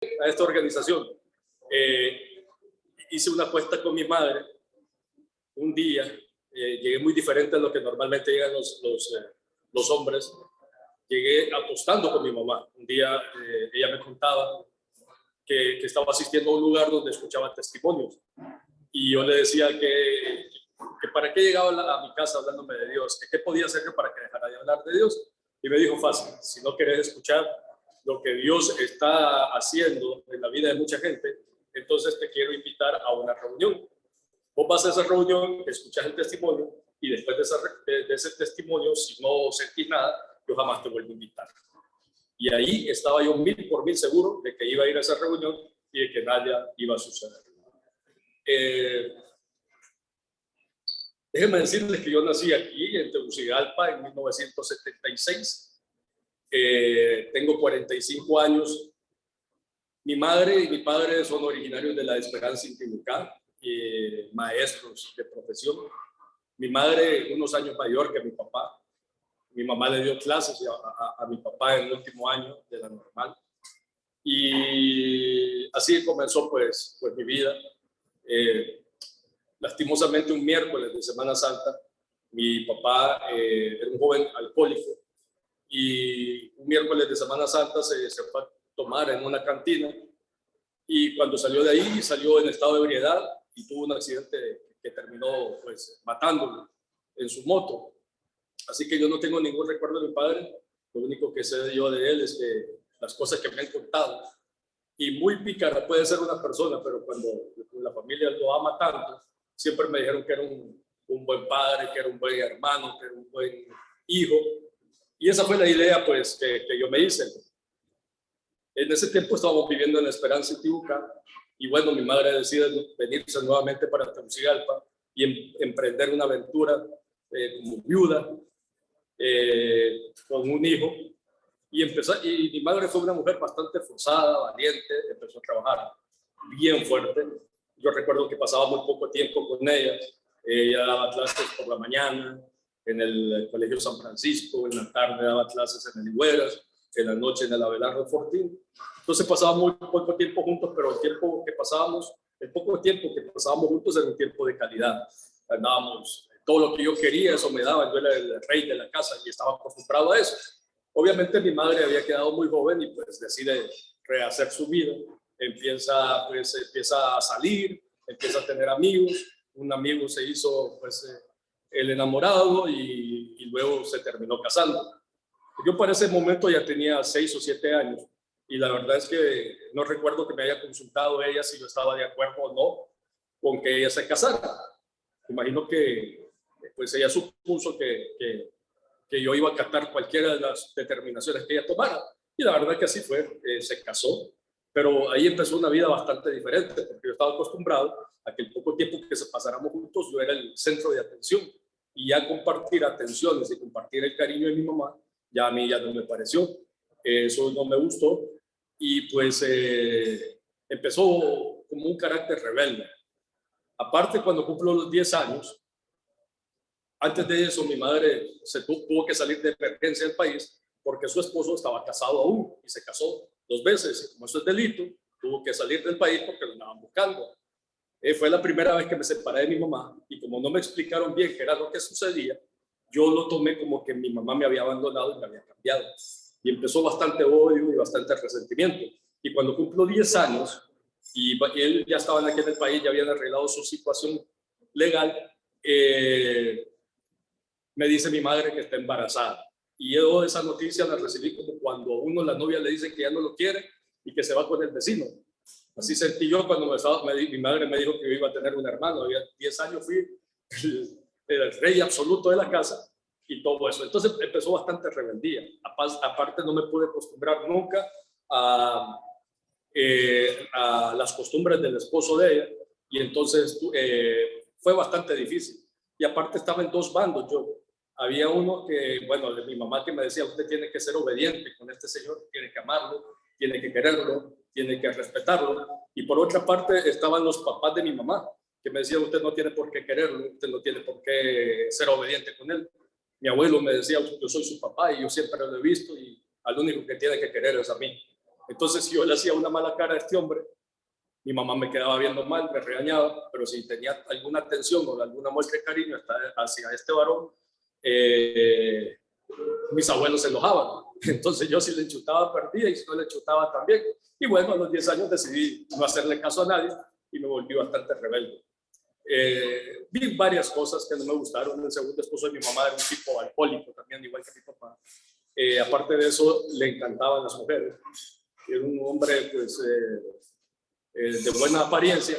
a esta organización. Hice una apuesta con mi madre un día. Llegué muy diferente a lo que normalmente llegan los hombres. Llegué apostando con mi mamá. Un día ella me contaba que estaba asistiendo a un lugar donde escuchaba testimonios. Y yo le decía que para qué llegaba a mi casa hablándome de Dios, que qué podía hacer para que dejara de hablar de Dios. Y me dijo fácil: si no querés escuchar lo que Dios está haciendo en la vida de mucha gente, entonces te quiero invitar a una reunión. Vos vas a esa reunión, escuchas el testimonio, y después de ese testimonio, si no sentís nada, yo jamás te vuelvo a invitar. Y ahí estaba yo 1000% seguro de que iba a ir a esa reunión y de que nada iba a suceder. Déjenme decirles que yo nací aquí en Tegucigalpa en 1976. Tengo 45 años. Mi madre y mi padre son originarios de La Esperanza, Intibucá, maestros de profesión. Mi madre unos años mayor que mi papá. Mi mamá le dio clases a mi papá en el último año de la normal. Y así comenzó pues mi vida. Lastimosamente, un miércoles de Semana Santa, mi papá era un joven alcohólico, y un miércoles de Semana Santa se fue a tomar en una cantina, y cuando salió de ahí salió en estado de ebriedad y tuvo un accidente que terminó pues matándolo en su moto. Así que yo no tengo ningún recuerdo de mi padre. Lo único que sé yo de él es que las cosas que me han contado. Y muy pícara puede ser una persona, pero cuando la familia lo ama tanto, siempre me dijeron que era un buen padre, que era un buen hermano, que era un buen hijo. Y esa fue la idea pues que yo me hice. En ese tiempo estábamos viviendo en La Esperanza, Intibucá, y bueno, mi madre decide venirse nuevamente para Tegucigalpa y emprender una aventura como viuda, con un hijo. Y mi madre fue una mujer bastante forzada, valiente, empezó a trabajar bien fuerte. Yo recuerdo que pasaba muy poco tiempo con ella. Ella daba clases por la mañana en el Colegio San Francisco, en la tarde daba clases en el Higueras, en la noche en el Abelardo Fortín. Entonces pasábamos muy poco tiempo juntos, pero el poco tiempo que pasábamos juntos era un tiempo de calidad. Andábamos, todo lo que yo quería, eso me daba. Yo era el rey de la casa y estaba acostumbrado a eso. Obviamente mi madre había quedado muy joven y pues decide rehacer su vida. Empieza a salir, empieza a tener amigos. Un amigo se hizo pues el enamorado y luego se terminó casando. Yo para ese momento ya tenía 6 o 7 años y la verdad es que no recuerdo que me haya consultado ella si yo estaba de acuerdo o no con que ella se casara. Imagino que pues ella supuso que yo iba a acatar cualquiera de las determinaciones que ella tomara. Y la verdad que así fue, se casó. Pero ahí empezó una vida bastante diferente, porque yo estaba acostumbrado a que el poco tiempo que se pasáramos juntos yo era el centro de atención. Y ya compartir atenciones y compartir el cariño de mi mamá, ya a mí ya no me pareció. Eso no me gustó. Y pues empezó como un carácter rebelde. Aparte, cuando cumplo los 10 años, antes de eso, mi madre tuvo que salir de emergencia del país porque su esposo estaba casado aún y se casó 2 veces. Y como eso es delito, tuvo que salir del país porque lo andaban buscando. Fue la primera vez que me separé de mi mamá y como no me explicaron bien qué era lo que sucedía, yo lo tomé como que mi mamá me había abandonado y me había cambiado. Y empezó bastante odio y bastante resentimiento. Y cuando cumplo 10 años y él ya estaba aquí en el país, ya habían arreglado su situación legal, me dice mi madre que está embarazada. Y yo esa noticia la recibí como cuando a uno la novia le dice que ya no lo quiere y que se va con el vecino. Así sentí yo cuando mi madre me dijo que yo iba a tener un hermano. Había 10 años, fui el rey absoluto de la casa y todo eso. Entonces empezó bastante rebeldía. Aparte no me pude acostumbrar nunca a las costumbres del esposo de ella y entonces fue bastante difícil. Y aparte estaba en 2 bandos yo. Había uno que, bueno, de mi mamá que me decía, usted tiene que ser obediente con este señor, tiene que amarlo, tiene que quererlo, tiene que respetarlo. Y por otra parte estaban los papás de mi mamá, que me decían, usted no tiene por qué quererlo, usted no tiene por qué ser obediente con él. Mi abuelo me decía, yo soy su papá y yo siempre lo he visto y al único que tiene que querer es a mí. Entonces, si yo le hacía una mala cara a este hombre, mi mamá me quedaba viendo mal, me regañaba, pero si tenía alguna atención o alguna muestra de cariño hacia este varón, eh, mis abuelos se enojaban. Entonces yo si le enchutaba perdía y si no le enchutaba también. Y bueno, a los 10 años decidí no hacerle caso a nadie y me volví bastante rebelde. Vi varias cosas que no me gustaron. El segundo esposo de mi mamá era un tipo alcohólico también, igual que mi papá. Aparte de eso, le encantaban las mujeres. Era un hombre pues, de buena apariencia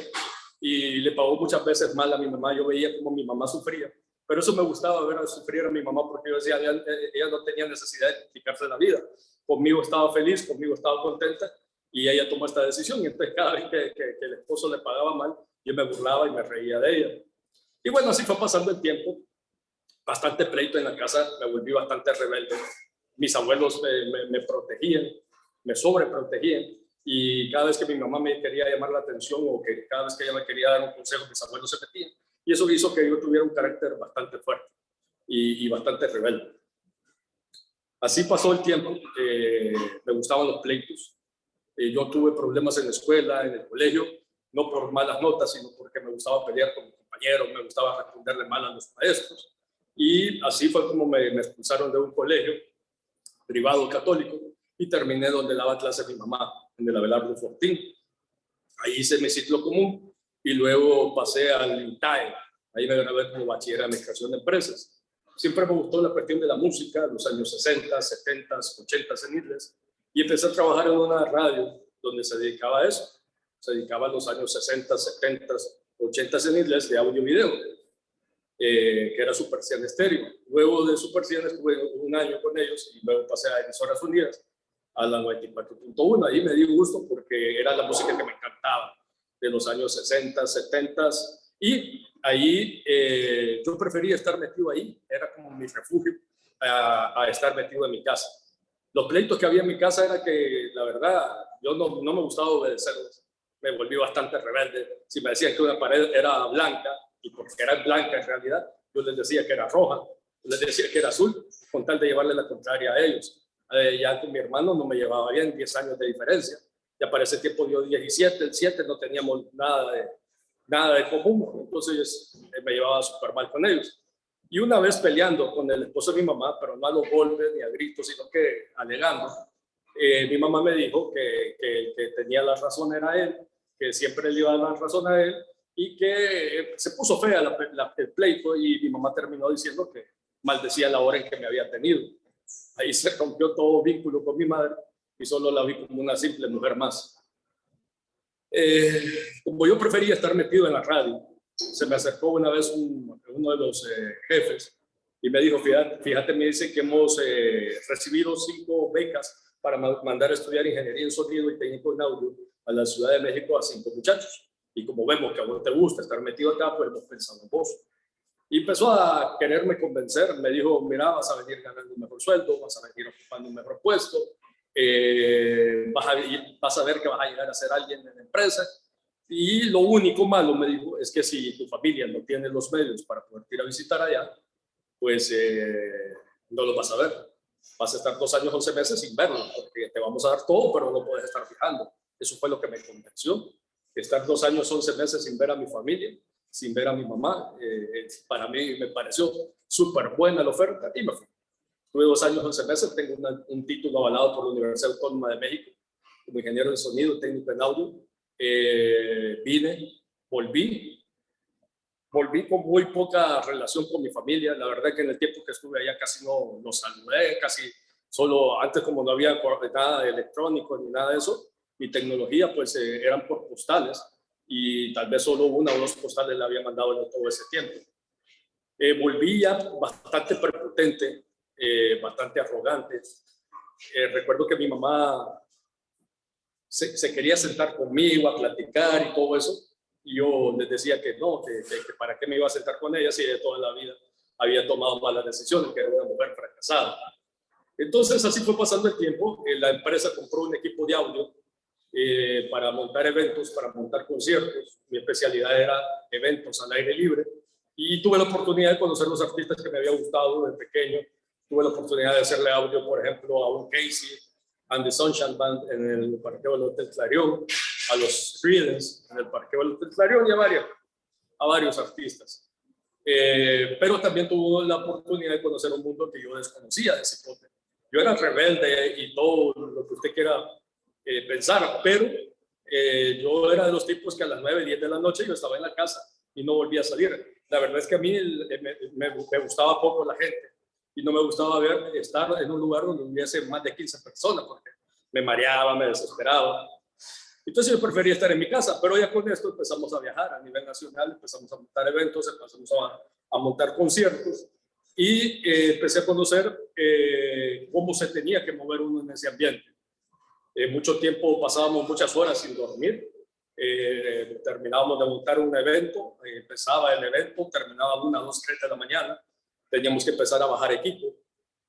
y le pagó muchas veces mal a mi mamá. Yo veía como mi mamá sufría, pero eso me gustaba ver a sufrir a mi mamá porque yo decía, ella no tenía necesidad de complicarse la vida. Conmigo estaba feliz, conmigo estaba contenta y ella tomó esta decisión. Y entonces cada vez que el esposo le pagaba mal, yo me burlaba y me reía de ella. Y bueno, así fue pasando el tiempo. Bastante pleito en la casa, me volví bastante rebelde. Mis abuelos me protegían, me sobreprotegían. Y cada vez que mi mamá me quería llamar la atención o que cada vez que ella me quería dar un consejo, mis abuelos se metían. Y eso hizo que yo tuviera un carácter bastante fuerte y bastante rebelde. Así pasó el tiempo. Me gustaban los pleitos. Yo tuve problemas en la escuela, en el colegio, no por malas notas, sino porque me gustaba pelear con mis compañeros, me gustaba responderle mal a los maestros. Y así fue como me expulsaron de un colegio privado católico y terminé donde daba clase mi mamá, en el Abelardo Fortín. Ahí hice mi ciclo común y luego pasé al INTAE. Ahí me gradué como bachiller en administración de empresas. Siempre me gustó la cuestión de la música, los años 60, 70, 80 en Isles, y empecé a trabajar en una radio donde se dedicaba a eso. Se dedicaba a los años 60, 70, 80 en Isles de audio y video, que era Super 100 Estéreo. Luego de Super 100 estuve un año con ellos y luego pasé a Emisoras Unidas, a la 94.1. Ahí me di gusto porque era la música que me encantaba, de los años 60, 70, y ahí yo prefería estar metido ahí, era como mi refugio a estar metido en mi casa. Los pleitos que había en mi casa era que, la verdad, yo no me gustaba obedecerles. Me volví bastante rebelde. Si me decían que una pared era blanca, y porque era blanca en realidad, yo les decía que era roja, yo les decía que era azul, con tal de llevarle la contraria a ellos. Ya con mi hermano no me llevaba bien, 10 años de diferencia. Ya para ese tiempo dio 17, el 7 no teníamos nada de común, entonces me llevaba súper mal con ellos. Y una vez peleando con el esposo de mi mamá, pero no a los golpes ni a gritos, sino que alegando, mi mamá me dijo que el que tenía la razón era él, que siempre le iba a dar la razón a él, y que se puso fea el pleito, y mi mamá terminó diciendo que maldecía la hora en que me había tenido. Ahí se rompió todo vínculo con mi madre y solo la vi como una simple mujer más. Como yo prefería estar metido en la radio, se me acercó una vez uno de los jefes y me dijo, fíjate, me dice que hemos recibido 5 becas para mandar a estudiar ingeniería en sonido y técnico en audio a la Ciudad de México a 5 muchachos. Y como vemos que a vos te gusta estar metido acá, pues hemos pensado en vos. Y empezó a quererme convencer, me dijo, mira, vas a venir ganando un mejor sueldo, vas a venir ocupando un mejor puesto, vas a ver que vas a llegar a ser alguien en la empresa. Y lo único malo, me dijo, es que si tu familia no tiene los medios para poder ir a visitar allá, pues no lo vas a ver. Vas a estar 2 años, 11 meses sin verlo, porque te vamos a dar todo, pero no puedes estar fijando. Eso fue lo que me convenció. Estar 2 años, 11 meses sin ver a mi familia, sin ver a mi mamá, para mí me pareció súper buena la oferta y me fui. Tuve 2 años, 11 meses, tengo un título avalado por la Universidad Autónoma de México como ingeniero de sonido, técnico en audio. Vine, volví con muy poca relación con mi familia. La verdad que en el tiempo que estuve allá casi no los saludé, casi solo antes, como no había nada electrónico ni nada de eso, mi tecnología pues eran por postales y tal vez solo 1 o 2 postales le había mandado en todo ese tiempo. Volví ya bastante prepotente, bastante arrogante. Recuerdo que mi mamá se quería sentar conmigo a platicar y todo eso, y yo les decía que no, que para qué me iba a sentar con ella si ella toda la vida había tomado malas decisiones, que era una mujer fracasada. Entonces así fue pasando el tiempo. La empresa compró un equipo de audio para montar eventos, para montar conciertos. Mi especialidad era eventos al aire libre, y tuve la oportunidad de conocer los artistas que me había gustado de pequeño. Tuve la oportunidad de hacerle audio, por ejemplo, a un Casey, and the Sunshine Band en el parqueo del Hotel Clarion, a los Creedence en el parqueo del Hotel Clarion y a varios artistas. Pero también tuve la oportunidad de conocer un mundo que yo desconocía de Cipote. Yo era rebelde y todo lo que usted quiera pensar, pero yo era de los tipos que a las 9, 10 de la noche yo estaba en la casa y no volvía a salir. La verdad es que a mí me gustaba poco la gente y no me gustaba estar en un lugar donde hubiese más de 15 personas porque me mareaba, me desesperaba. Entonces yo prefería estar en mi casa, pero ya con esto empezamos a viajar a nivel nacional, empezamos a montar eventos, empezamos a montar conciertos y empecé a conocer cómo se tenía que mover uno en ese ambiente. Mucho tiempo pasábamos muchas horas sin dormir, terminábamos de montar un evento, empezaba el evento, terminaba 1, 2, 3 de la mañana, teníamos que empezar a bajar equipo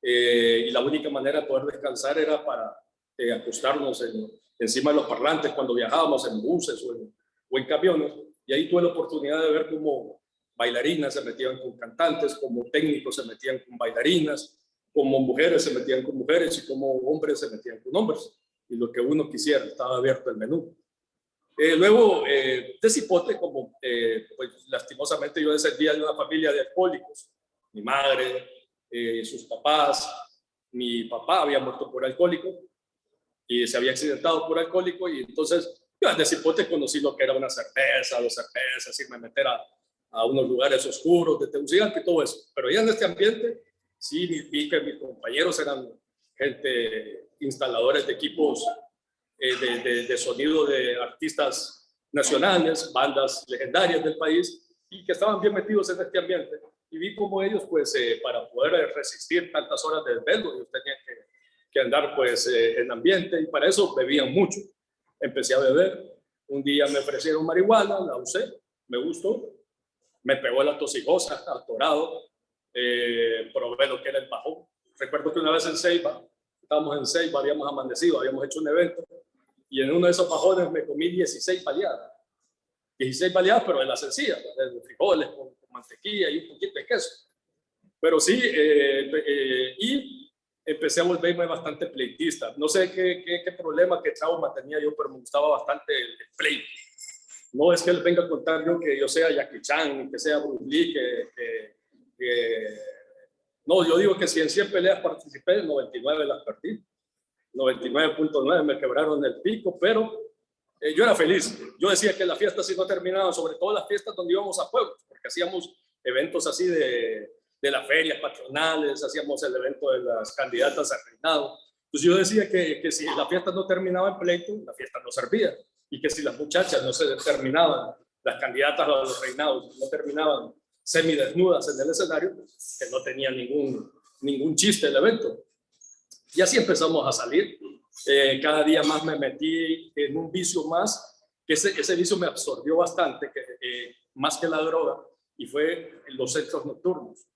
y la única manera de poder descansar era para acostarnos encima de los parlantes cuando viajábamos en buses o en camiones, y ahí tuve la oportunidad de ver cómo bailarinas se metían con cantantes, como técnicos se metían con bailarinas, como mujeres se metían con mujeres y como hombres se metían con hombres, y lo que uno quisiera, estaba abierto el menú. Luego, de Cipote, como pues, lastimosamente yo descendía de una familia de alcohólicos, mi madre, sus papás, mi papá había muerto por alcohólico y se había accidentado por alcohólico, y entonces yo de Cipote conocí lo que era una cerveza, 2 cervezas, irme a meter a unos lugares oscuros de Tegucigalpa y todo eso. Pero ya en este ambiente, sí vi que mis compañeros eran gente, instaladores de equipos de sonido de artistas nacionales, bandas legendarias del país, y que estaban bien metidos en este ambiente. Y vi cómo ellos, pues, para poder resistir tantas horas de desvelo, ellos tenían que andar, pues, en ambiente, y para eso bebían mucho. Empecé a beber. Un día me ofrecieron marihuana, la usé, me gustó, me pegó la tosigosa, atorado, probé lo que era el bajón. Recuerdo que una vez en Ceiba, estábamos en Ceiba, habíamos amanecido, habíamos hecho un evento, y en uno de esos bajones me comí 16 baleadas. 16 baleadas, pero de la sencilla, de frijoles con mantequilla y un poquito de queso. Pero sí, y empecé a volverme bastante pleitista. No sé qué problema, qué trauma tenía yo, pero me gustaba bastante el pleito. No es que él venga a contar yo que yo sea Jackie Chan, que sea Bruce Lee, no, yo digo que si en 100 peleas participé, 99 las perdí. 99.9 me quebraron el pico, pero yo era feliz. Yo decía que las fiestas sí no terminaban, sobre todo las fiestas donde íbamos a pueblos, porque hacíamos eventos así de las ferias patronales, hacíamos el evento de las candidatas a reinado. Entonces yo decía que si la fiesta no terminaba en pleito, la fiesta no servía, y que si las muchachas no se terminaban, las candidatas a los reinados no terminaban semidesnudas en el escenario, que no tenía ningún chiste el evento. Y así empezamos a salir. Cada día más me metí en un vicio más, que ese vicio me absorbió bastante, más que la droga, y fue en los centros nocturnos.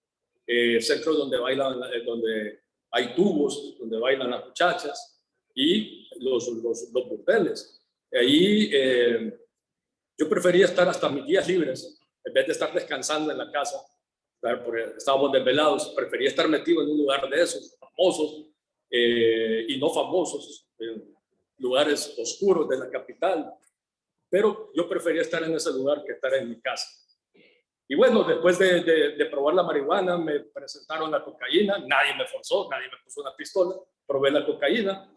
Centros donde bailan, donde hay tubos, donde bailan las muchachas, y los burdeles. Ahí yo prefería estar hasta mis días libres, en vez de estar descansando en la casa, porque estábamos desvelados. Prefería estar metido en un lugar de esos, famosos, y no famosos, lugares oscuros de la capital, pero yo prefería estar en ese lugar que estar en mi casa. Y bueno, después de probar la marihuana, me presentaron la cocaína, nadie me forzó, nadie me puso una pistola, probé la cocaína,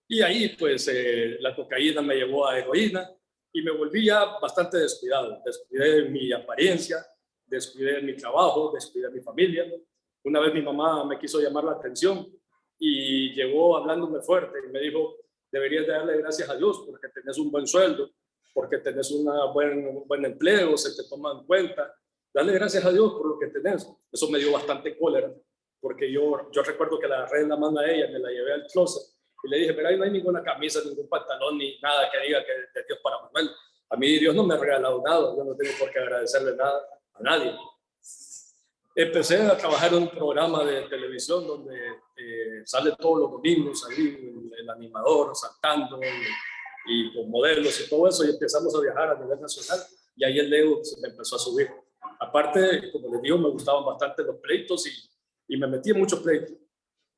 y ahí pues la cocaína me llevó a heroína, y me volví ya bastante descuidado. Descuidé mi apariencia, descuidé mi trabajo, descuidé mi familia. Una vez mi mamá me quiso llamar la atención y llegó hablándome fuerte y me dijo: deberías darle gracias a Dios porque tenés un buen sueldo, porque tenés un buen empleo, se te toma en cuenta. Dale gracias a Dios por lo que tenés. Eso me dio bastante cólera, porque yo recuerdo que la agarré en la mano a ella, me la llevé al closet y le dije: pero ahí no hay ninguna camisa, ningún pantalón, ni nada que diga que de Dios para Manuel. A mí Dios no me ha regalado nada, yo no tengo por qué agradecerle nada a nadie. Empecé a trabajar en un programa de televisión donde sale todos los domingos ahí el animador saltando y con modelos y todo eso, y empezamos a viajar a nivel nacional, y ahí el ego se me empezó a subir. Aparte, como les digo, me gustaban bastante los pleitos y me metí en muchos pleitos.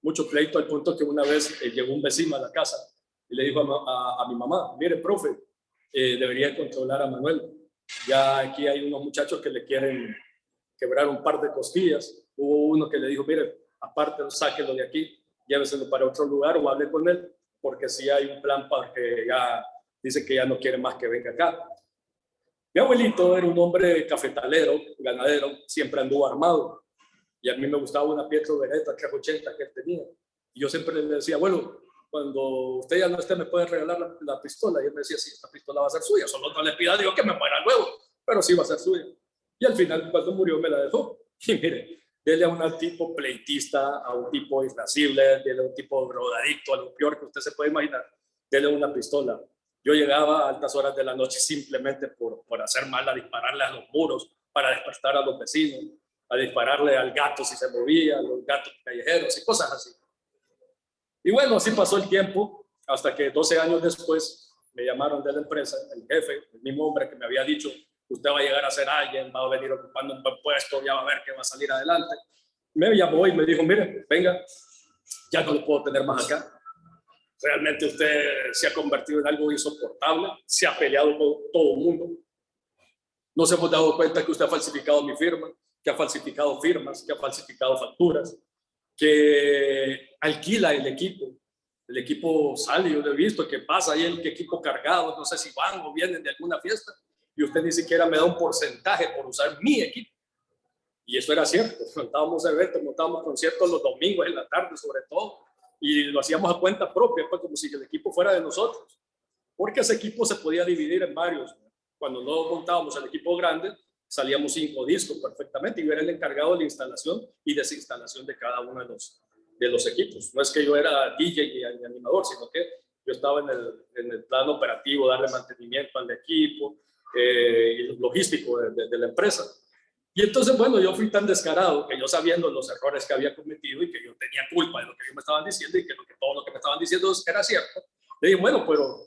mucho pleito al punto que una vez llegó un vecino a la casa y le dijo a mi mamá, mire, profe, debería controlar a Manuel. Ya aquí hay unos muchachos que le quieren quebrar un par de costillas. Hubo uno que le dijo, mire, aparte, sáquelo de aquí, lléveselo para otro lugar o hable con él, porque si hay un plan para que ya dice que ya no quiere más que venga acá. Mi abuelito era un hombre cafetalero, ganadero, siempre anduvo armado. Y a mí me gustaba una Pietro Beretta 380 que él tenía. Y yo siempre le decía, bueno, cuando usted ya no esté, me puede regalar la pistola. Y él me decía, sí, esta pistola va a ser suya, solo no le pida a Dios que me muera luego, pero sí va a ser suya. Y al final, cuando murió, me la dejó. Y mire, dele a un tipo pleitista, a un tipo irascible, dele a un tipo drogadicto, a lo peor que usted se puede imaginar, dele una pistola. Yo llegaba a altas horas de la noche simplemente por hacer mal, a dispararle a los muros para despertar a los vecinos, a dispararle al gato si se movía, a los gatos callejeros y cosas así. Y bueno, así pasó el tiempo, hasta que 12 años después me llamaron de la empresa, el jefe, el mismo hombre que me había dicho, usted va a llegar a ser alguien, va a venir ocupando un buen puesto, ya va a ver que va a salir adelante. Me llamó y me dijo, mire, venga, ya no lo puedo tener más acá. Realmente usted se ha convertido en algo insoportable, se ha peleado con todo el mundo. Nos hemos dado cuenta que usted ha falsificado mi firma, que ha falsificado firmas, que ha falsificado facturas, que alquila el equipo. El equipo sale, yo lo he visto, que pasa ahí el equipo cargado, no sé si van o vienen de alguna fiesta, y usted ni siquiera me da un porcentaje por usar mi equipo. Y eso era cierto, montábamos eventos, montábamos conciertos los domingos en la tarde sobre todo, y lo hacíamos a cuenta propia, pues como si el equipo fuera de nosotros, porque ese equipo se podía dividir en varios. Cuando no montábamos el equipo grande, salíamos 5 discos perfectamente, y yo era el encargado de la instalación y desinstalación de cada uno de los equipos. No es que yo era DJ y animador, sino que yo estaba en el plano operativo, darle mantenimiento al equipo, y logístico de la empresa. Y entonces, bueno, yo fui tan descarado que yo, sabiendo los errores que había cometido y que yo tenía culpa de lo que ellos me estaban diciendo y que todo lo que me estaban diciendo era cierto, le dije, bueno, pero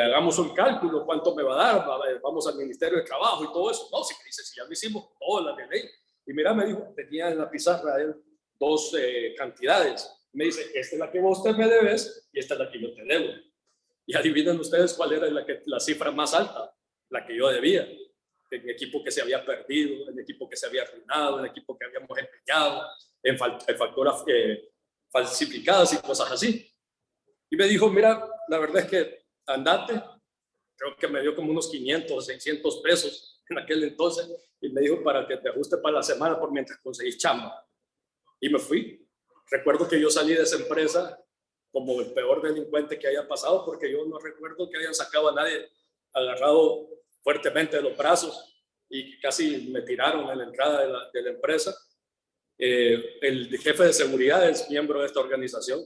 hagamos un cálculo, ¿cuánto me va a dar? Vamos al Ministerio de Trabajo y todo eso. No, si me dice, si ya lo hicimos, todas las de ley. Y mira, me dijo, tenía en la pizarra él 2 cantidades. Me dice, esta es la que vos te me debes y esta es la que yo te debo. Y adivinen ustedes cuál era la cifra más alta, la que yo debía. El equipo que se había perdido, el equipo que se había arruinado, el equipo que habíamos empeñado en facturas falsificadas y cosas así. Y me dijo, mira, la verdad es que andate, creo que me dio como unos 500 o 600 pesos en aquel entonces, y me dijo para que te ajuste para la semana por mientras conseguís chamba. Y me fui. Recuerdo que yo salí de esa empresa como el peor delincuente que haya pasado, porque yo no recuerdo que hayan sacado a nadie agarrado fuertemente de los brazos y casi me tiraron en la entrada de la empresa. El jefe de seguridad es miembro de esta organización,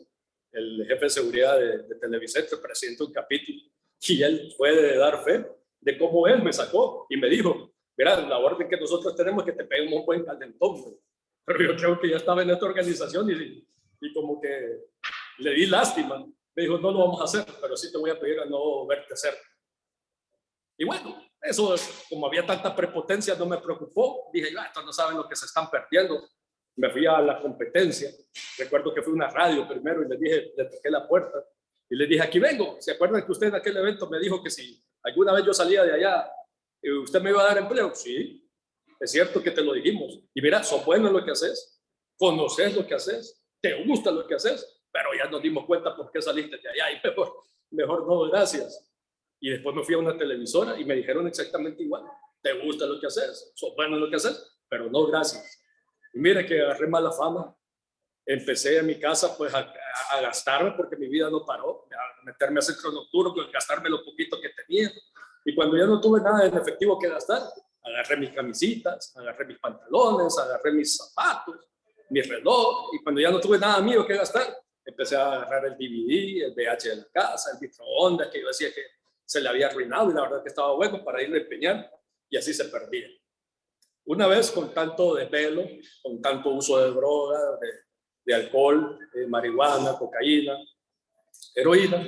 el jefe de seguridad de Televicentro, presidente de un capítulo, y él puede dar fe de cómo él me sacó y me dijo, mira, la orden que nosotros tenemos es que te peguemos un buen calentón, pero yo creo que ya estaba en esta organización y como que le di lástima. Me dijo, no lo vamos a hacer, pero sí te voy a pedir a no verte cerca. Y bueno, eso, como había tanta prepotencia, no me preocupó. Dije, estos no saben lo que se están perdiendo. Me fui a la competencia. Recuerdo que fui a una radio primero y le toqué la puerta y le dije, aquí vengo. ¿Se acuerdan que usted en aquel evento me dijo que si alguna vez yo salía de allá, usted me iba a dar empleo? Sí, es cierto que te lo dijimos. Y mira, sos bueno en lo que haces, conoces lo que haces, te gusta lo que haces, pero ya nos dimos cuenta por qué saliste de allá y mejor no, gracias. Y después me fui a una televisora y me dijeron exactamente igual. Te gusta lo que haces, sos bueno en lo que haces, pero no, gracias. Y mire que agarré mala fama. Empecé en mi casa pues a gastarme porque mi vida no paró, a meterme a centro nocturno, pues, gastarme lo poquito que tenía. Y cuando ya no tuve nada en efectivo que gastar, agarré mis camisitas, agarré mis pantalones, agarré mis zapatos, mi reloj. Y cuando ya no tuve nada mío que gastar, empecé a agarrar el DVD, el VH de la casa, el microondas, que yo decía que se le había arruinado y la verdad que estaba bueno para irle a empeñar, y así se perdía. Una vez con tanto desvelo, con tanto uso de droga, de alcohol, marihuana, cocaína, heroína,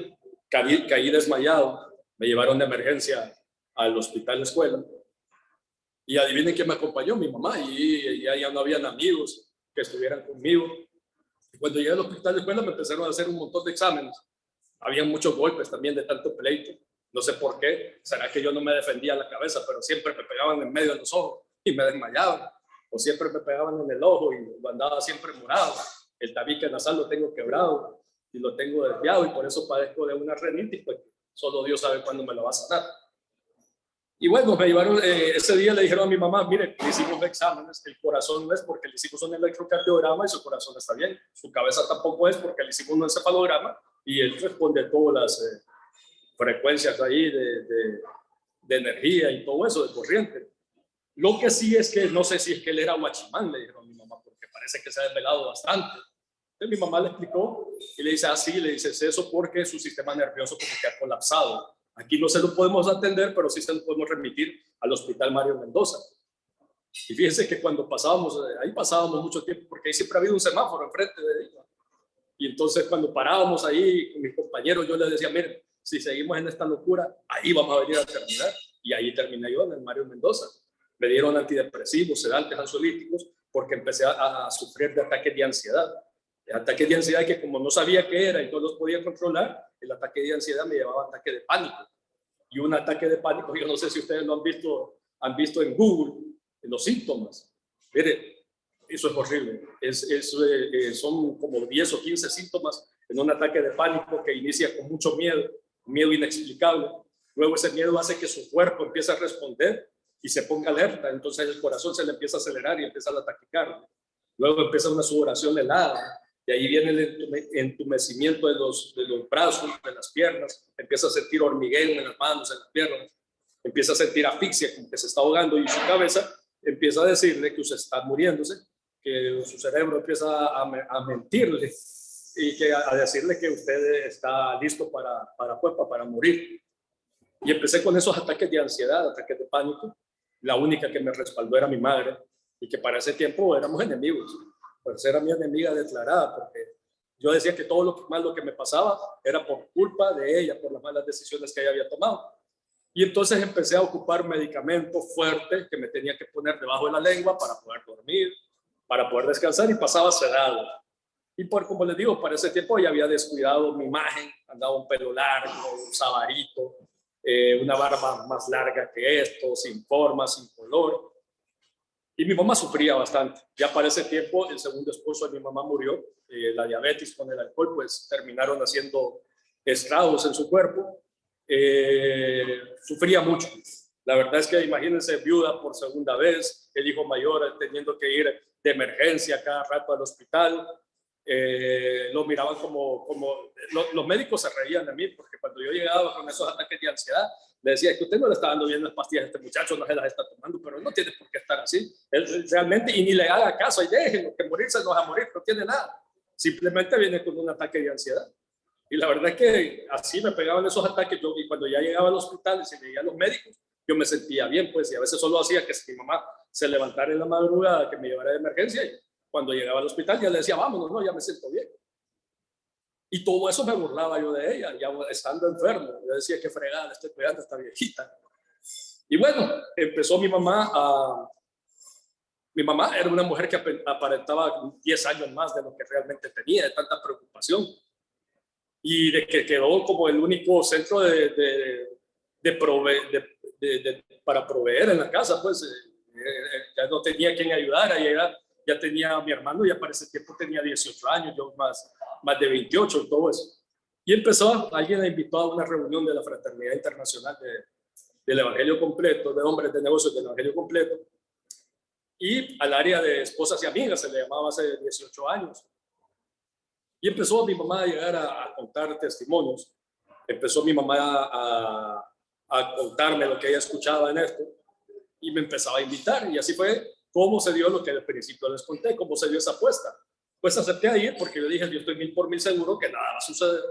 caí desmayado. Me llevaron de emergencia al hospital de escuela y adivinen quién me acompañó, mi mamá, y ya no habían amigos que estuvieran conmigo. Cuando llegué al hospital de escuela me empezaron a hacer un montón de exámenes. Había muchos golpes también de tanto pleito. No sé por qué. Será que yo no me defendía la cabeza, pero siempre me pegaban en medio de los ojos y me desmayaban. O siempre me pegaban en el ojo y andaba siempre morado. El tabique nasal lo tengo quebrado y lo tengo desviado y por eso padezco de una rinitis, pues solo Dios sabe cuándo me lo va a sanar. Y bueno, me llevaron, ese día le dijeron a mi mamá, mire, le hicimos exámenes, el corazón no es porque le hicimos un electrocardiograma y su corazón está bien, su cabeza tampoco es porque le hicimos un encefalograma y él responde a todas las frecuencias ahí de energía y todo eso, de corriente. Lo que sí es que no sé si es que él era guachimán, le dijeron a mi mamá, porque parece que se ha desvelado bastante. Entonces mi mamá le explicó y le dice, sí, le dice, es eso porque su sistema nervioso como que ha colapsado. Aquí no se lo podemos atender, pero sí se lo podemos remitir al Hospital Mario Mendoza. Y fíjense que cuando pasábamos, ahí pasábamos mucho tiempo, porque ahí siempre ha habido un semáforo enfrente de ella. Y entonces cuando parábamos ahí con mis compañeros, yo les decía, miren, si seguimos en esta locura, ahí vamos a venir a terminar. Y ahí terminé yo en el Mario Mendoza. Me dieron antidepresivos, sedantes, ansiolíticos, porque empecé a sufrir de ataques de ansiedad. Ataques de ansiedad que como no sabía qué era y no los podía controlar, el ataque de ansiedad me llevaba a ataque de pánico. Y un ataque de pánico, yo no sé si ustedes lo han visto en Google, en los síntomas. Mire, eso es horrible. Son como 10 o 15 síntomas en un ataque de pánico que inicia con mucho miedo, miedo inexplicable. Luego ese miedo hace que su cuerpo empiece a responder y se ponga alerta. Entonces el corazón se le empieza a acelerar y empieza a taquicardia. Luego empieza una sudoración helada. De ahí viene el entumecimiento de los brazos, de las piernas, empieza a sentir hormigueo en las manos, en las piernas, empieza a sentir asfixia, como que se está ahogando y su cabeza empieza a decirle que usted está muriéndose, que su cerebro empieza a mentirle y que a decirle que usted está listo para morir. Y empecé con esos ataques de ansiedad, ataques de pánico. La única que me respaldó era mi madre y que para ese tiempo éramos enemigos. Pues era mi enemiga declarada, porque yo decía que todo lo malo que me pasaba era por culpa de ella, por las malas decisiones que ella había tomado. Y entonces empecé a ocupar medicamentos fuertes que me tenía que poner debajo de la lengua para poder dormir, para poder descansar y pasaba sedado. Y como les digo, para ese tiempo ya había descuidado mi imagen, andaba un pelo largo, un sabarito, una barba más larga que esto, sin forma, sin color. Y mi mamá sufría bastante. Ya para ese tiempo, el segundo esposo de mi mamá murió. La diabetes con el alcohol, pues terminaron haciendo estragos en su cuerpo. Sufría mucho. La verdad es que imagínense, viuda por segunda vez, el hijo mayor teniendo que ir de emergencia cada rato al hospital. Lo miraban los médicos se reían de mí, porque cuando yo llegaba con esos ataques de ansiedad, le decía que usted no le está dando bien las pastillas a este muchacho, no se las está tomando, pero no tiene por qué estar así. Él realmente, y ni le haga caso, y déjenlo, que morirse no va a morir, no tiene nada. Simplemente viene con un ataque de ansiedad. Y la verdad es que así me pegaban esos ataques. Y cuando ya llegaba al hospital y se veían los médicos, yo me sentía bien, pues, y a veces solo hacía que si mi mamá se levantara en la madrugada, que me llevara de emergencia, y cuando llegaba al hospital ya le decía, vámonos, no, ya me siento bien. Y todo eso me burlaba yo de ella, ya estando enfermo. Yo decía, qué fregada, estoy cuidando a esta viejita. Y bueno, empezó mi mamá Mi mamá era una mujer que aparentaba 10 años más de lo que realmente tenía, de tanta preocupación. Y de que quedó como el único centro para proveer en la casa, pues ya no tenía quien ayudara. Y ella ya tenía a mi hermano, ya para ese tiempo tenía 18 años, yo más de 28 y todo eso. Y alguien la invitó a una reunión de la Fraternidad Internacional del Evangelio Completo, de hombres de negocios del Evangelio Completo, y al área de esposas y amigas, se le llamaba hace 18 años. Y empezó mi mamá a llegar a contar testimonios. Empezó mi mamá a contarme lo que ella escuchaba en esto, y me empezaba a invitar, y así fue como se dio lo que al principio les conté, cómo se dio esa apuesta. Pues acepté a ir porque yo dije, yo estoy 1000% seguro que nada va a suceder.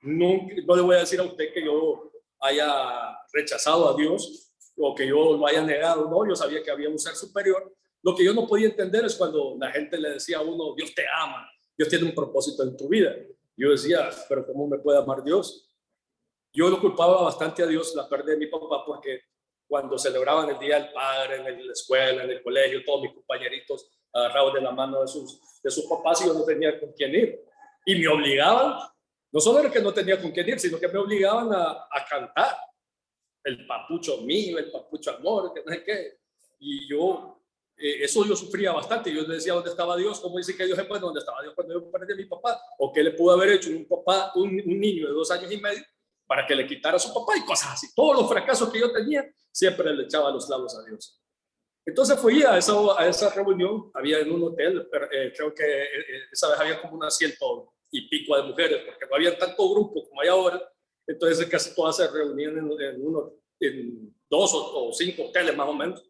No le voy a decir a usted que yo haya rechazado a Dios o que yo lo haya negado, no, yo sabía que había un ser superior. Lo que yo no podía entender es cuando la gente le decía a uno, Dios te ama, Dios tiene un propósito en tu vida. Yo decía, pero ¿cómo me puede amar Dios? Yo lo culpaba bastante a Dios la pérdida de mi papá, porque cuando celebraban el Día del Padre en la escuela, en el colegio, todos mis compañeritos agarrados de la mano de sus papás y yo no tenía con quién ir. Y me obligaban, no solo era que no tenía con quién ir, sino que me obligaban a cantar. El papucho mío, el papucho amor, que no sé qué. Y yo, eso yo sufría bastante. Yo le decía, ¿dónde estaba Dios? ¿Cómo dice que Dios es bueno? ¿Dónde estaba Dios cuando yo perdí a mi papá? ¿O qué le pudo haber hecho un niño de 2 años y medio para que le quitara a su papá? Y cosas así. Todos los fracasos que yo tenía, siempre le echaba los clavos a Dios. Entonces fui a esa reunión, había en un hotel, creo que esa vez había como unas 100 y pico de mujeres, porque no había tanto grupo como hay ahora. Entonces casi todas se reunían en 2 o 5 hoteles más o menos,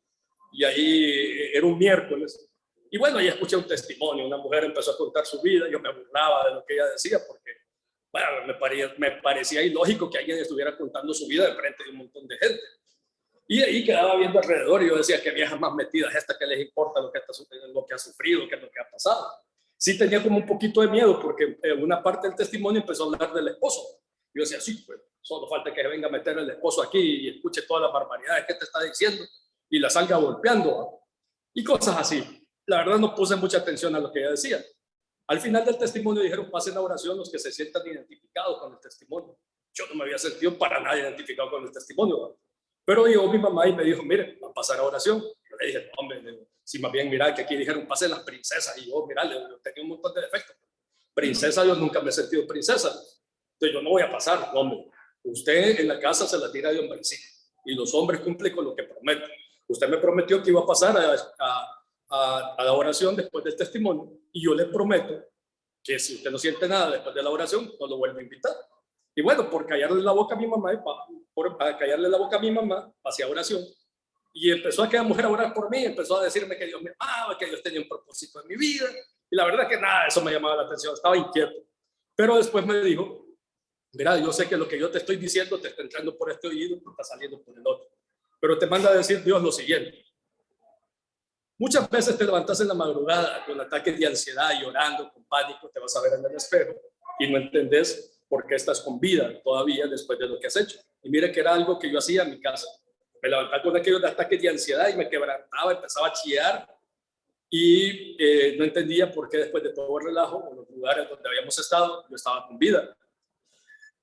y ahí era un miércoles. Y bueno, ahí escuché un testimonio, una mujer empezó a contar su vida, yo me burlaba de lo que ella decía, porque bueno, me parecía ilógico que alguien estuviera contando su vida de frente de un montón de gente. Y ahí quedaba viendo alrededor y yo decía, que viejas más metidas esta que les importa lo que ha sufrido, qué es lo que ha pasado. Sí tenía como un poquito de miedo porque una parte del testimonio empezó a hablar del esposo. Yo decía, sí, pues solo falta que venga a meter el esposo aquí y escuche todas las barbaridades que te está diciendo y la salga golpeando, ¿no? Y cosas así. La verdad no puse mucha atención a lo que ella decía. Al final del testimonio dijeron, pasen a oración los que se sientan identificados con el testimonio. Yo no me había sentido para nada identificado con el testimonio, ¿no? Pero llegó mi mamá y me dijo, mire, va a pasar a oración. Yo le dije, no, hombre, si más bien, mira, que aquí dijeron, pasen las princesas. Y yo, mira, tenía un montón de defectos. Princesa, yo nunca me he sentido princesa. Entonces yo no voy a pasar, no, hombre. Usted en la casa se la tira de hombrecito. Y los hombres cumplen con lo que prometen. Usted me prometió que iba a pasar a la oración después del testimonio. Y yo le prometo que si usted no siente nada después de la oración, no lo vuelvo a invitar. Y bueno, por callarle la boca a mi mamá, pasé a oración. Y empezó aquella mujer a orar por mí, empezó a decirme que Dios me amaba, que Dios tenía un propósito en mi vida. Y la verdad que nada, eso me llamaba la atención, estaba inquieto. Pero después me dijo, mira, yo sé que lo que yo te estoy diciendo te está entrando por este oído y te está saliendo por el otro. Pero te manda a decir Dios lo siguiente. Muchas veces te levantas en la madrugada con ataques de ansiedad, llorando, con pánico, te vas a ver en el espejo y no entendés por qué estás con vida todavía después de lo que has hecho. Y mire que era algo que yo hacía en mi casa. Me levantaba con aquellos ataques de ansiedad y me quebrantaba, empezaba a chillar y no entendía por qué después de todo el relajo, en los lugares donde habíamos estado, yo estaba con vida.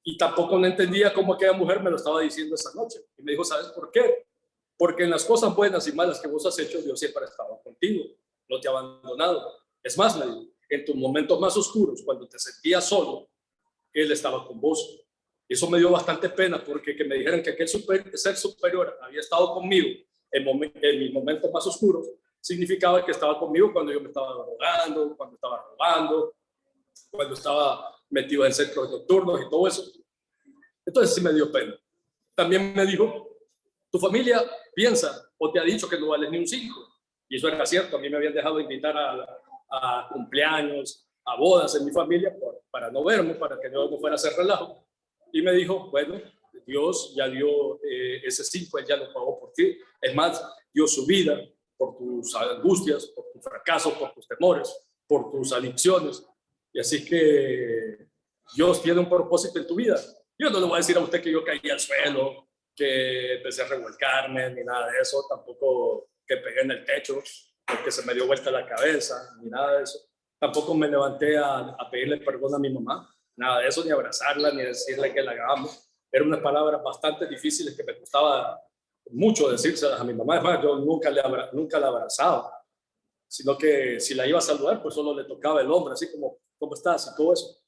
Y tampoco no entendía cómo aquella mujer me lo estaba diciendo esa noche. Y me dijo, ¿sabes por qué? Porque en las cosas buenas y malas que vos has hecho, Dios siempre ha estado contigo, no te ha abandonado. Es más, me dijo, en tus momentos más oscuros, cuando te sentías solo, Él estaba con vos. Eso me dio bastante pena porque que me dijeran que aquel ser superior había estado conmigo en mis momentos más oscuros, significaba que estaba conmigo cuando yo me estaba drogando, cuando estaba robando, cuando estaba metido en centros nocturnos y todo eso. Entonces sí me dio pena. También me dijo, tu familia piensa o te ha dicho que no vales ni un 5. Y eso era cierto. A mí me habían dejado invitar a cumpleaños, a bodas en mi familia para no verme, para que yo no fuera a hacer relajo. Y me dijo, bueno, Dios ya dio ese 5, Él ya lo pagó por ti. Es más, dio su vida por tus angustias, por tus fracasos, por tus temores, por tus adicciones. Y así que Dios tiene un propósito en tu vida. Yo no le voy a decir a usted que yo caí al suelo, que empecé a revolcarme, ni nada de eso, tampoco que pegué en el techo, porque se me dio vuelta la cabeza, ni nada de eso. Tampoco me levanté a pedirle perdón a mi mamá, nada de eso, ni abrazarla, ni decirle que la hagamos. Eran unas palabras bastante difíciles que me costaba mucho decírselas a mi mamá. Además, yo nunca la abrazaba, sino que si la iba a saludar, pues solo le tocaba el hombro, así como, ¿cómo estás? Y todo eso.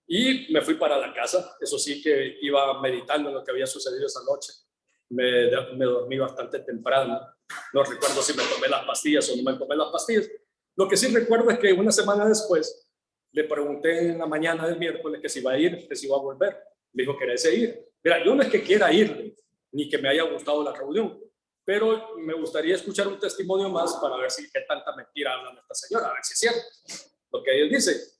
Y me fui para la casa. Eso sí, que iba meditando en lo que había sucedido esa noche. Me dormí bastante temprano. No recuerdo si me tomé las pastillas o no me tomé las pastillas. Lo que sí recuerdo es que una semana después le pregunté en la mañana del miércoles que si iba a ir, que si iba a volver. Me dijo que querés ir. Mira, yo no es que quiera ir, ni que me haya gustado la reunión, pero me gustaría escuchar un testimonio más para ver si qué tanta mentira habla esta señora, a ver si es cierto lo que él dice.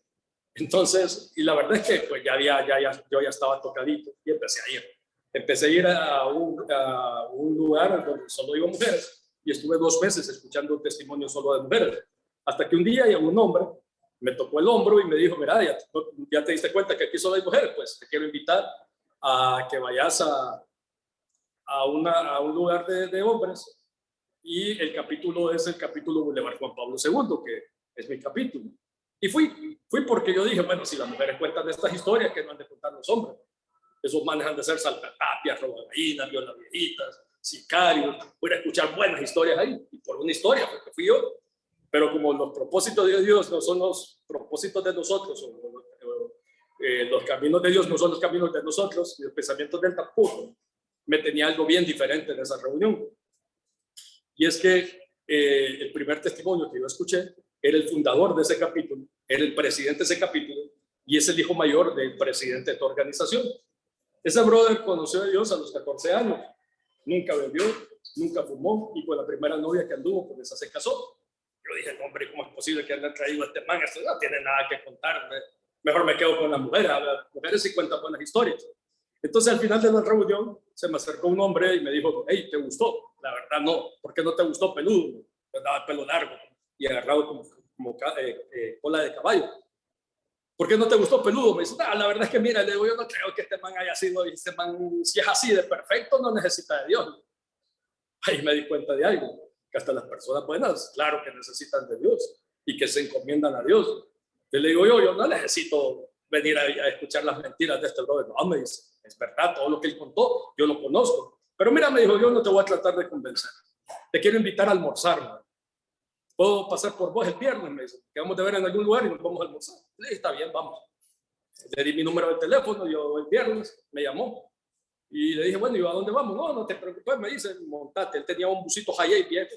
Entonces, y la verdad es que pues yo ya estaba tocadito y empecé a ir. Empecé a ir a un lugar donde solo iban mujeres y estuve 2 meses escuchando un testimonio solo de mujeres. Hasta que un día llegó un hombre, me tocó el hombro y me dijo, mira, ya te diste cuenta que aquí solo hay mujeres, pues te quiero invitar a que vayas a un lugar de hombres y el capítulo es el capítulo Boulevard Juan Pablo II, que es mi capítulo. Y fui porque yo dije, bueno, si las mujeres cuentan estas historias, ¿qué no han de contar los hombres? Esos manes han de ser saltatapias, robagallinas, violaviejitas, sicarios. Voy a escuchar buenas historias ahí, y por una historia, porque fui yo. Pero como los propósitos de Dios no son los propósitos de nosotros, los caminos de Dios no son los caminos de nosotros, y los pensamientos del tampoco, me tenía algo bien diferente en esa reunión. Y es que el primer testimonio que yo escuché era el fundador de ese capítulo, era el presidente de ese capítulo, y es el hijo mayor del presidente de tu organización. Ese brother conoció a Dios a los 14 años, nunca bebió, nunca fumó, y con la primera novia que anduvo, pues esa se casó. Yo dije, no, hombre, ¿cómo es posible que hayan traído a este man? Esto no tiene nada que contarme. Mejor me quedo con la mujer. Las mujeres sí cuentan buenas historias. Entonces, al final de la reunión, se me acercó un hombre y me dijo, hey, ¿te gustó? La verdad, no. ¿Por qué no te gustó peludo? Andaba el pelo largo y agarrado como cola de caballo. ¿Por qué no te gustó peludo? Me dice, la verdad es que mira, le digo, yo no creo que este man haya sido, este man, si es así de perfecto, no necesita de Dios. Ahí me di cuenta de algo, que hasta las personas buenas, claro que necesitan de Dios y que se encomiendan a Dios. Y le digo yo no necesito venir a escuchar las mentiras de este brother. No, me dice, es verdad, todo lo que él contó, yo lo conozco. Pero mira, me dijo, yo no te voy a tratar de convencer. Te quiero invitar a almorzar, ¿no? ¿Puedo pasar por vos el viernes? Me dice, que vamos a ver en algún lugar y nos vamos a almorzar. Le dije, está bien, vamos. Le di mi número de teléfono, yo el viernes me llamó y le dije, bueno, ¿y a dónde vamos? No, no te preocupes, me dice, montate. Él tenía un busito Hayay viejo.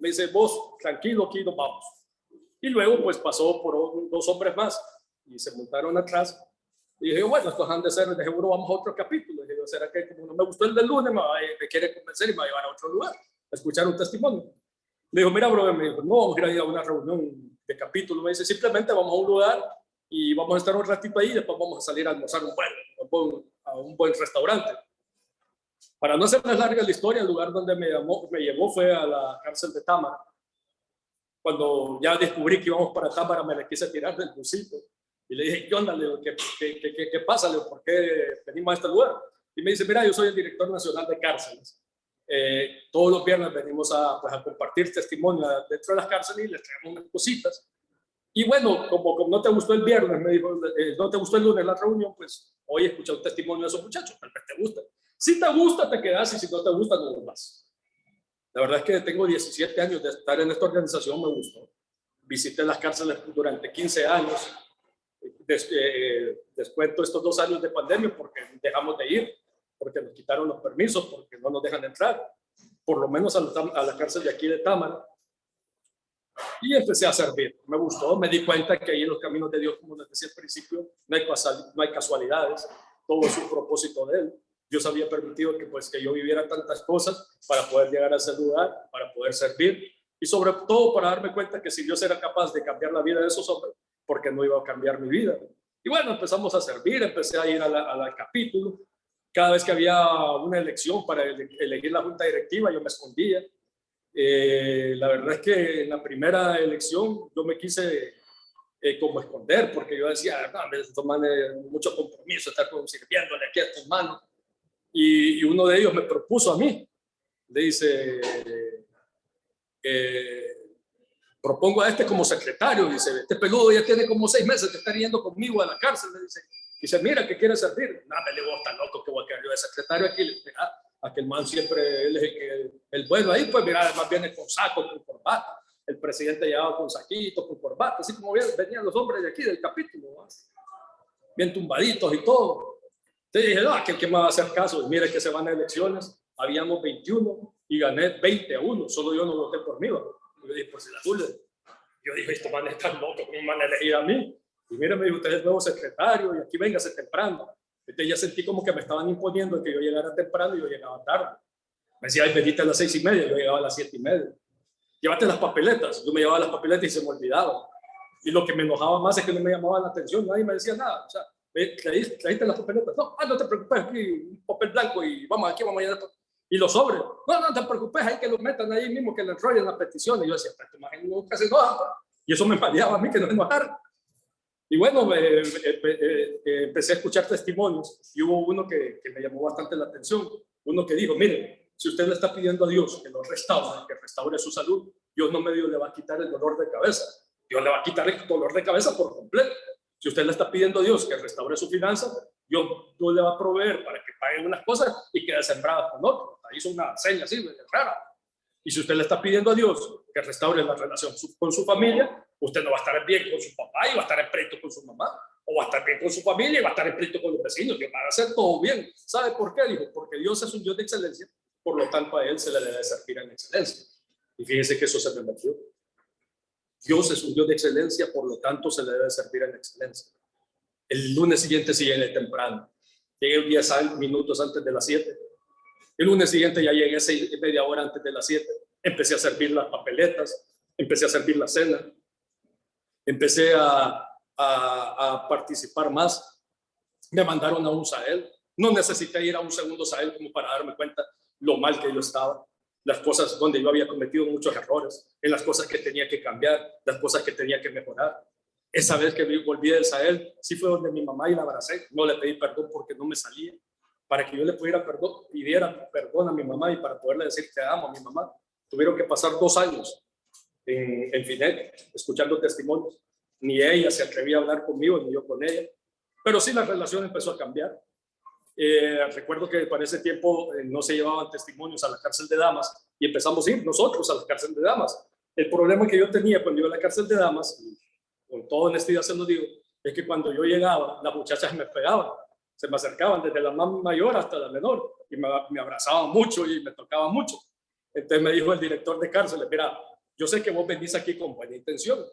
Me dice, vos, tranquilo, aquí nos vamos. Y luego, pues pasó por dos hombres más y se montaron atrás. Y dije, bueno, estos han de ser, de seguro vamos a otro capítulo. Y dije, ¿será que como no me gustó el del lunes, me quiere convencer y me va a llevar a otro lugar a escuchar un testimonio? Le dijo, mira, brother, me dijo, no vamos a ir a una reunión de capítulo. Me dice, simplemente vamos a un lugar y vamos a estar un ratito ahí y después vamos a salir a almorzar a un buen restaurante. Para no hacerles larga la historia, el lugar donde me llevó fue a la cárcel de Támara. Cuando ya descubrí que íbamos para Támara, me le quise tirar del busito. Y le dije, ¿qué onda? Le digo, ¿qué pasa? Le digo, ¿por qué venimos a este lugar? Y me dice, mira, yo soy el director nacional de cárceles. Todos los viernes venimos a compartir testimonio dentro de las cárceles y les traemos unas cositas. Y bueno, como no te gustó el viernes, me dijo, no te gustó el lunes la reunión, pues hoy escucha un testimonio de esos muchachos, tal vez te gusta. Si te gusta, te quedas, y si no te gusta, no vas. La verdad es que tengo 17 años de estar en esta organización, me gustó. Visité las cárceles durante 15 años. Descuento estos 2 años de pandemia porque dejamos de ir, porque nos quitaron los permisos, porque no nos dejan entrar, por lo menos a la cárcel de aquí de Támara. Y empecé a servir. Me gustó, me di cuenta que ahí en los caminos de Dios, como les decía al principio, no hay casualidades, todo es un propósito de Él. Dios había permitido que yo viviera tantas cosas para poder llegar a ese lugar, para poder servir y sobre todo para darme cuenta que si Dios era capaz de cambiar la vida de esos hombres, ¿por qué no iba a cambiar mi vida? Y bueno, empezamos a servir, empecé a ir al capítulo. Cada vez que había una elección para elegir la junta directiva, yo me escondía. La verdad es que en la primera elección yo me quise como esconder, porque yo decía, no, estos manes, mucho compromiso, estar sirviéndole aquí a estos manos. Y uno de ellos me propuso a mí, le dice, propongo a este como secretario, dice, este peludo ya tiene como 6 meses de estar yendo conmigo a la cárcel, le dice, mira, que quiere servir. No, me le digo, está loco, que voy a quedar yo de secretario aquí. Le dice, aquel man siempre, él es el bueno ahí, pues mira, además viene con saco, con corbata. El presidente llevaba con saquito, con corbata, así como venían los hombres de aquí del capítulo, ¿no? Bien tumbaditos y todo. Entonces dije, no, ¿qué me va a hacer caso? Y mire que se van a elecciones, habíamos 21 y gané 20-1, solo yo no voté por mí. Yo dije, pues la azul. Yo dije, estos manes están locos, ¿cómo van a elegir a mí? Y mire, me dijo, usted es el nuevo secretario y aquí véngase temprano. Entonces ya sentí como que me estaban imponiendo que yo llegara temprano y yo llegaba tarde. Me decía, ay, veniste a las 6:30, yo llegaba a las 7:30. Llévate las papeletas. Yo me llevaba las papeletas y se me olvidaba. Y lo que me enojaba más es que no me llamaban la atención, nadie me decía nada. O sea, ¿trajiste las papeletas? No te preocupes, aquí un papel blanco y vamos aquí, vamos allá. Y los sobres, no te preocupes, hay que los metan ahí mismo, que le enrollen las peticiones. Y yo decía, pero tu imagen nunca se enoja. Y eso me mareaba a mí, que no me enojara. Y bueno, empecé a escuchar testimonios y hubo uno que me llamó bastante la atención. Uno que dijo, mire, Si usted le está pidiendo a Dios que lo restaure, que restaure su salud, Dios no medio le va a quitar el dolor de cabeza. Dios le va a quitar el dolor de cabeza por completo. Si usted le está pidiendo a Dios que restaure su finanza, Dios le va a proveer para que pague unas cosas y quede sembrada con otras. Ahí hizo una seña así, rara. Y si usted le está pidiendo a Dios que restaure la relación con su familia, usted no va a estar bien con su papá y va a estar en pleito con su mamá. O va a estar bien con su familia y va a estar en pleito con los vecinos, que va a hacer todo bien. ¿Sabe por qué? Dijo, porque Dios es un Dios de excelencia, por lo tanto a Él se le debe servir en excelencia. Y fíjense que eso se me metió. Dios es un Dios de excelencia, por lo tanto se le debe servir en excelencia. El lunes siguiente sí llegué temprano. Llegué 10 minutos antes de las 7. El lunes siguiente ya llegué media hora antes de las 7. Empecé a servir las papeletas, empecé a servir la cena, empecé a participar más. Me mandaron a un Sahel. No necesité ir a un segundo Sahel como para darme cuenta lo mal que yo estaba, las cosas donde yo había cometido muchos errores, en las cosas que tenía que cambiar, las cosas que tenía que mejorar. Esa vez que volví del Sahel, sí fue donde mi mamá y la abracé. No le pedí perdón porque no me salía. Para que yo le pidiera perdón a mi mamá y para poderle decir que amo a mi mamá, tuvieron que pasar 2 años en Finet, escuchando testimonios. Ni ella se atrevía a hablar conmigo, ni yo con ella. Pero sí la relación empezó a cambiar. Recuerdo que para ese tiempo no se llevaban testimonios a la cárcel de damas y empezamos a ir nosotros a la cárcel de damas. El problema que yo tenía cuando iba a la cárcel de damas, con toda honestidad se lo digo, es que cuando yo llegaba, las muchachas me pegaban, se me acercaban desde la más mayor hasta la menor y me abrazaban mucho y me tocaban mucho. Entonces me dijo el director de cárceles, mira, yo sé que vos venís aquí con buena intención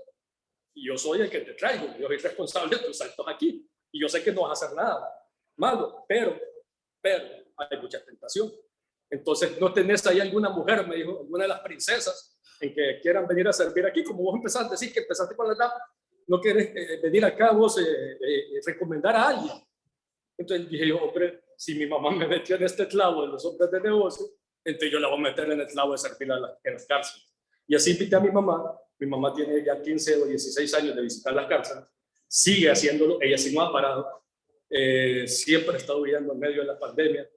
y yo soy el que te traigo, yo soy responsable de tus actos aquí y yo sé que no vas a hacer nada malo, pero hay mucha tentación. Entonces, ¿no tenés ahí alguna mujer, me dijo, alguna de las princesas en que quieran venir a servir aquí? Como vos empezaste a decir que empezaste con la edad, ¿no querés venir acá vos recomendar a alguien? Entonces dije yo, hombre, si mi mamá me metió en este clavo de los hombres de negocio, entonces yo la voy a meter en el clavo de servir en las cárceles. Y así invité a mi mamá tiene ya 15 o 16 años de visitar las cárceles, sigue haciéndolo, ella sí no ha parado, siempre ha estado viviendo en medio de la pandemia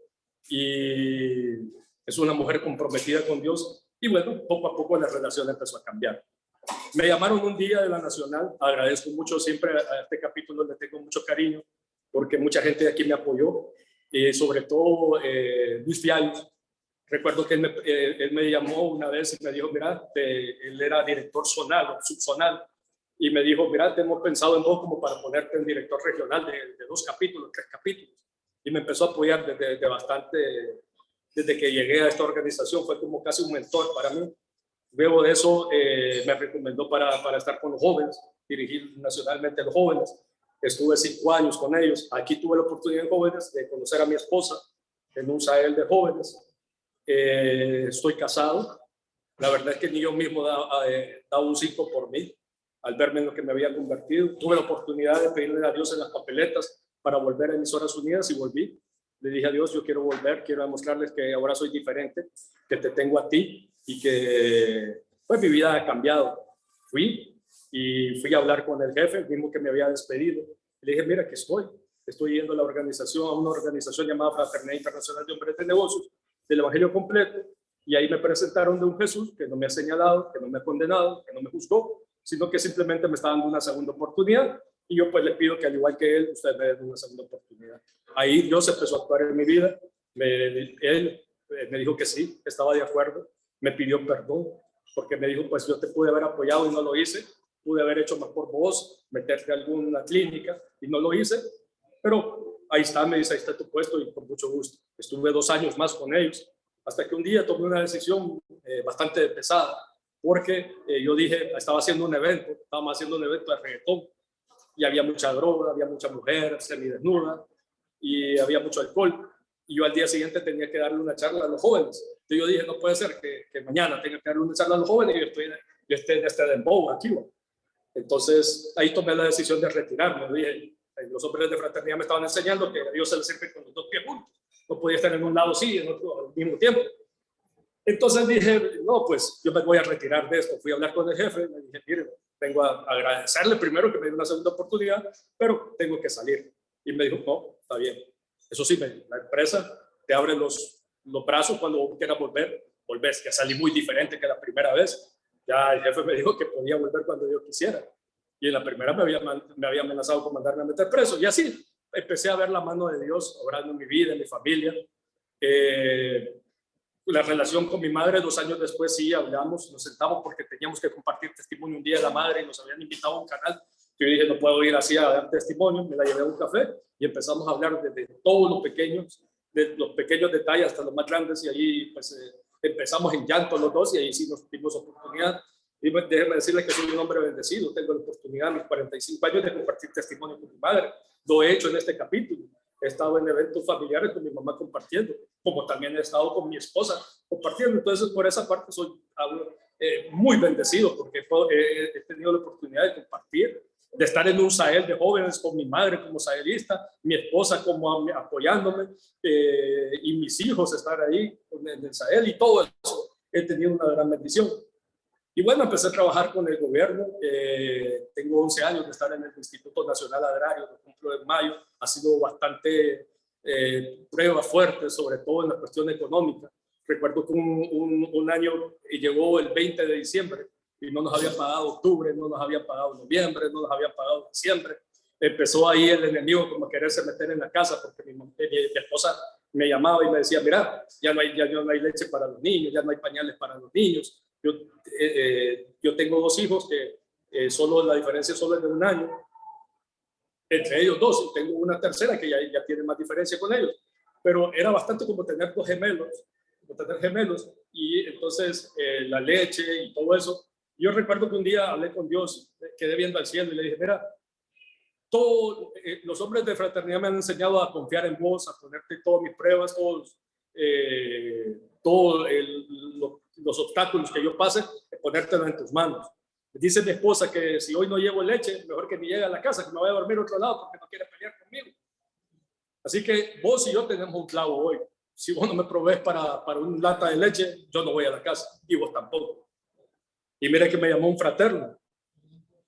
y es una mujer comprometida con Dios y bueno, poco a poco la relación empezó a cambiar. Me llamaron un día de la Nacional, agradezco mucho siempre a este capítulo, le tengo mucho cariño porque mucha gente de aquí me apoyó, sobre todo Luis Fiallos. Recuerdo que él me llamó una vez y me dijo, mira, él era director zonal o subzonal, y me dijo, mira, te hemos pensado en vos como para ponerte en director regional de 2 capítulos, 3 capítulos. Y me empezó a apoyar desde que llegué a esta organización, fue como casi un mentor para mí. Luego de eso me recomendó para estar con los jóvenes, dirigir nacionalmente a los jóvenes. Estuve 5 años con ellos. Aquí tuve la oportunidad en jóvenes de conocer a mi esposa en un Sahel de jóvenes. Estoy casado. La verdad es que ni yo mismo daba un 5 por mí al verme en lo que me había convertido. Tuve la oportunidad de pedirle a Dios en las papeletas para volver a Emisoras Unidas y volví. Le dije a Dios, yo quiero volver, quiero demostrarles que ahora soy diferente, que te tengo a ti y que pues mi vida ha cambiado. Fui a hablar con el jefe, el mismo que me había despedido. Le dije, mira, que estoy yendo a una organización llamada Fraternidad Internacional de Hombres de Negocios, del Evangelio Completo, y ahí me presentaron de un Jesús que no me ha señalado, que no me ha condenado, que no me juzgó, sino que simplemente me está dando una segunda oportunidad, y yo pues le pido que al igual que él, usted me dé una segunda oportunidad. Ahí Dios empezó a actuar en mi vida, él me dijo que sí, que estaba de acuerdo, me pidió perdón, porque me dijo, pues yo te pude haber apoyado y no lo hice, pude haber hecho más por vos, meterte a alguna clínica y no lo hice, pero ahí está, me dice, ahí está tu puesto y con mucho gusto. Estuve 2 años más con ellos, hasta que un día tomé una decisión bastante pesada, porque yo dije, estábamos haciendo un evento de reggaetón, y había mucha droga, había mucha mujer semidesnuda, y había mucho alcohol, y yo al día siguiente tenía que darle una charla a los jóvenes. Entonces yo dije, no puede ser que mañana tenga que darle una charla a los jóvenes y yo esté en este dembow aquí. Entonces ahí tomé la decisión de retirarme. Dije, los hombres de fraternidad me estaban enseñando que a Dios se le sirve con los 2 pies juntos. No podía estar en un lado sí y en otro al mismo tiempo. Entonces dije, no, pues yo me voy a retirar de esto. Fui a hablar con el jefe, me dije, mire, vengo a agradecerle primero que me dio una segunda oportunidad, pero tengo que salir. Y me dijo, no, está bien. Eso sí, la empresa te abre los los brazos cuando quieras volver, volvés, que salí muy diferente que la primera vez. Ya el jefe me dijo que podía volver cuando yo quisiera. Y en la primera me había amenazado con mandarme a meter preso. Y así empecé a ver la mano de Dios obrando en mi vida, en mi familia. La relación con mi madre, 2 años después sí hablamos, nos sentamos porque teníamos que compartir testimonio un día de la madre y nos habían invitado a un canal. Yo dije, no puedo ir así a dar testimonio, me la llevé a un café y empezamos a hablar de todos los pequeños, de los pequeños detalles hasta los más grandes, y ahí pues empezamos en llanto los dos y ahí sí nos dimos oportunidad. Y déjeme decirle que soy un hombre bendecido, tengo la oportunidad a mis 45 años de compartir testimonio con mi madre. Lo he hecho en este capítulo. He estado en eventos familiares con mi mamá compartiendo, como también he estado con mi esposa compartiendo. Entonces, por esa parte soy muy bendecido porque he tenido la oportunidad de compartir, de estar en un Sahel de jóvenes con mi madre como sahelista, mi esposa como apoyándome, y mis hijos estar ahí en el Sahel, y todo eso he tenido una gran bendición. Y bueno, empecé a trabajar con el gobierno. Tengo 11 años de estar en el Instituto Nacional Agrario, lo cumplo en mayo. Ha sido bastante prueba fuerte, sobre todo en la cuestión económica. Recuerdo que un año llegó el 20 de diciembre y no nos había pagado octubre, no nos había pagado noviembre, no nos había pagado diciembre. Empezó ahí el enemigo como a quererse meter en la casa, porque mi esposa me llamaba y me decía, mira, ya no hay leche para los niños, ya no hay pañales para los niños. Yo tengo 2 hijos que solo la diferencia solo es de 1 año entre ellos 2, y tengo una tercera que ya tiene más diferencia con ellos, pero era bastante como tener 2 gemelos, y entonces la leche y todo eso. Yo recuerdo que un día hablé con Dios, quedé viendo al cielo y le dije, mira, todos los hombres de fraternidad me han enseñado a confiar en vos, a ponerte todas mis pruebas, todos los obstáculos que yo pase, ponértelo en tus manos. Dice mi esposa que si hoy no llevo leche, mejor que ni llegue a la casa, que me vaya a dormir a otro lado porque no quiere pelear conmigo. Así que vos y yo tenemos un clavo hoy. Si vos no me provees para un lata de leche, yo no voy a la casa, y vos tampoco. Y mire que me llamó un fraterno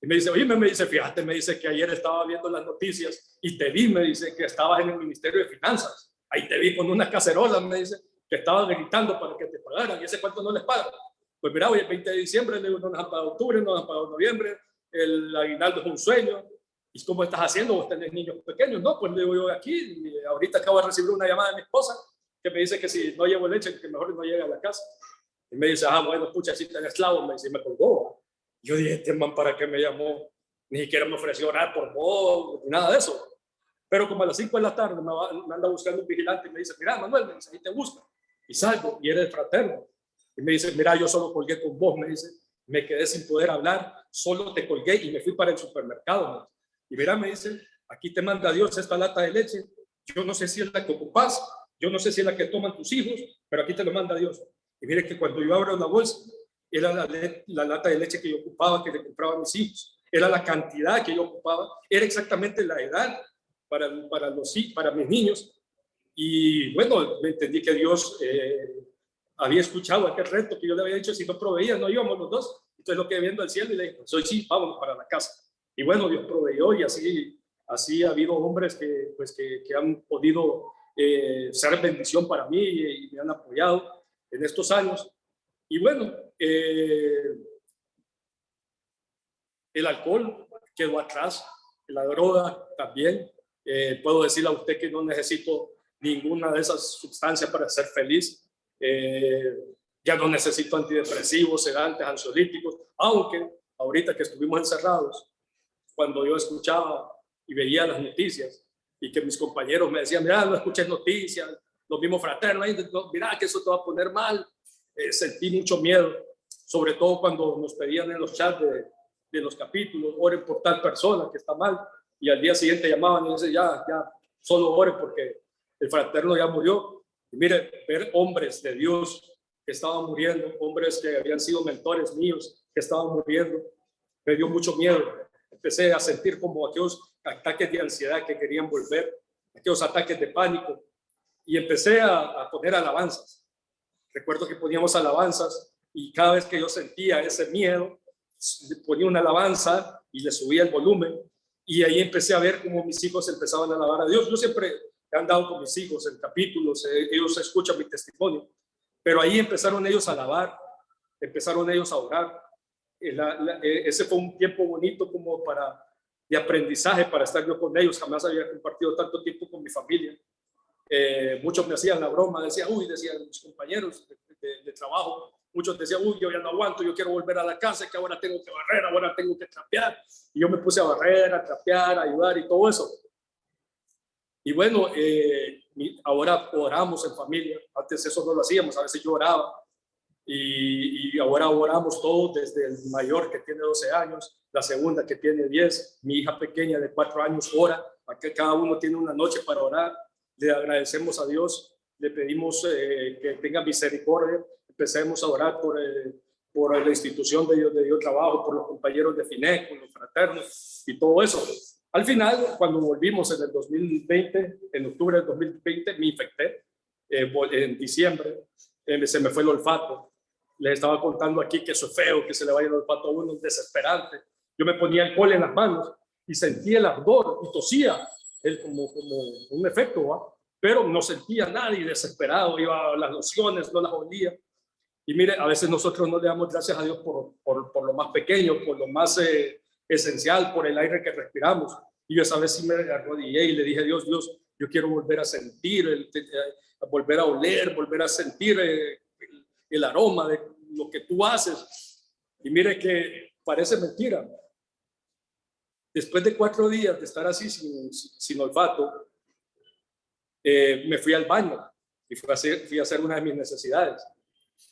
y me dice, oye, me dice, fíjate, me dice que ayer estaba viendo las noticias y te vi, me dice, que estabas en el Ministerio de Finanzas. Ahí te vi con unas cacerolas, me dice, que estabas gritando para que te pagaran, y ese cuánto no les pagan. Pues mira, hoy el 20 de diciembre no nos han pagado octubre, no nos han pagado noviembre, el aguinaldo es un sueño. ¿Y cómo estás haciendo? ¿Vos tenés niños pequeños? No, pues le digo yo aquí, ahorita acabo de recibir una llamada de mi esposa que me dice que si no llevo leche, que mejor no llegue a la casa. Y me dice, bueno, pucha, si tenés esclavo, me dice, y me colgó. Yo dije, este man, ¿para qué me llamó? Ni siquiera me ofreció orar por vos, ni nada de eso. Pero como a las 5 de la tarde me anda buscando un vigilante y me dice, mira, Manuel, me dice, ahí te busca. Y salgo, y eres fraterno. Y me dice, mira, yo solo colgué con vos, me dice, me quedé sin poder hablar, solo te colgué y me fui para el supermercado. Y mira, me dice, aquí te manda Dios esta lata de leche. Yo no sé si es la que ocupas, yo no sé si es la que toman tus hijos, pero aquí te lo manda Dios. Y mire que cuando yo abro la bolsa, era la lata de leche que yo ocupaba, que le compraba a mis hijos. Era la cantidad que yo ocupaba, era exactamente la edad para mis niños. Y bueno, entendí que Dios había escuchado aquel reto que yo le había dicho, si no proveía, no íbamos los dos. Entonces lo quedé viendo al cielo y le dije, pues hoy sí, vámonos para la casa. Y bueno, Dios proveyó, y así ha habido hombres que han podido ser bendición para mí y me han apoyado en estos años. Y bueno, el alcohol quedó atrás, la droga también. Puedo decirle a usted que no necesito ninguna de esas sustancias para ser feliz. Ya no necesito antidepresivos, sedantes, ansiolíticos, aunque ahorita que estuvimos encerrados, cuando yo escuchaba y veía las noticias y que mis compañeros me decían, mira, no escuches noticias, los mismos fraternos, mira que eso te va a poner mal, sentí mucho miedo, sobre todo cuando nos pedían en los chats de los capítulos, oren por tal persona que está mal, y al día siguiente llamaban y decían, ya, solo oren porque el fraterno ya murió. Y mire, ver hombres de Dios que estaban muriendo, hombres que habían sido mentores míos que estaban muriendo, me dio mucho miedo. Empecé a sentir como aquellos ataques de ansiedad que querían volver, aquellos ataques de pánico, y empecé a poner alabanzas. Recuerdo que poníamos alabanzas y cada vez que yo sentía ese miedo, ponía una alabanza y le subía el volumen, y ahí empecé a ver cómo mis hijos empezaban a alabar a Dios. Yo siempre he andado con mis hijos en capítulos, ellos escuchan mi testimonio, pero ahí empezaron ellos a alabar, empezaron ellos a orar. Ese fue un tiempo bonito como de aprendizaje para estar yo con ellos. Jamás había compartido tanto tiempo con mi familia. Muchos me hacían la broma, decían mis compañeros de trabajo, muchos decían, yo ya no aguanto, yo quiero volver a la casa, que ahora tengo que barrer, ahora tengo que trapear. Y yo me puse a barrer, a trapear, a ayudar y todo eso. Y bueno, ahora oramos en familia. Antes eso no lo hacíamos, a veces yo oraba. Y ahora oramos todos, desde el mayor que tiene 12 años, la segunda que tiene 10, mi hija pequeña de 4 años ora, que cada uno tiene una noche para orar. Le agradecemos a Dios, le pedimos que tenga misericordia, empecemos a orar por la institución de yo trabajo, por los compañeros de FINEC, por los fraternos y todo eso. Al final, cuando volvimos en el 2020, en octubre del 2020, me infecté. En diciembre se me fue el olfato. Les estaba contando aquí que eso es feo, que se le vaya el olfato a uno, es desesperante. Yo me ponía alcohol en las manos y sentía el ardor y tosía, como un efecto, ¿va? Pero no sentía nada y desesperado, iba a las lociones, no las olía. Y mire, a veces nosotros no le damos gracias a Dios por lo más pequeño, por lo más esencial, por el aire que respiramos. Y yo esa vez sí me arrodillé y le dije, Dios, yo quiero volver a sentir, volver a oler, volver a sentir el aroma de lo que tú haces. Y mire que parece mentira. Después de 4 días de estar así sin olfato, me fui al baño y fui a hacer una de mis necesidades.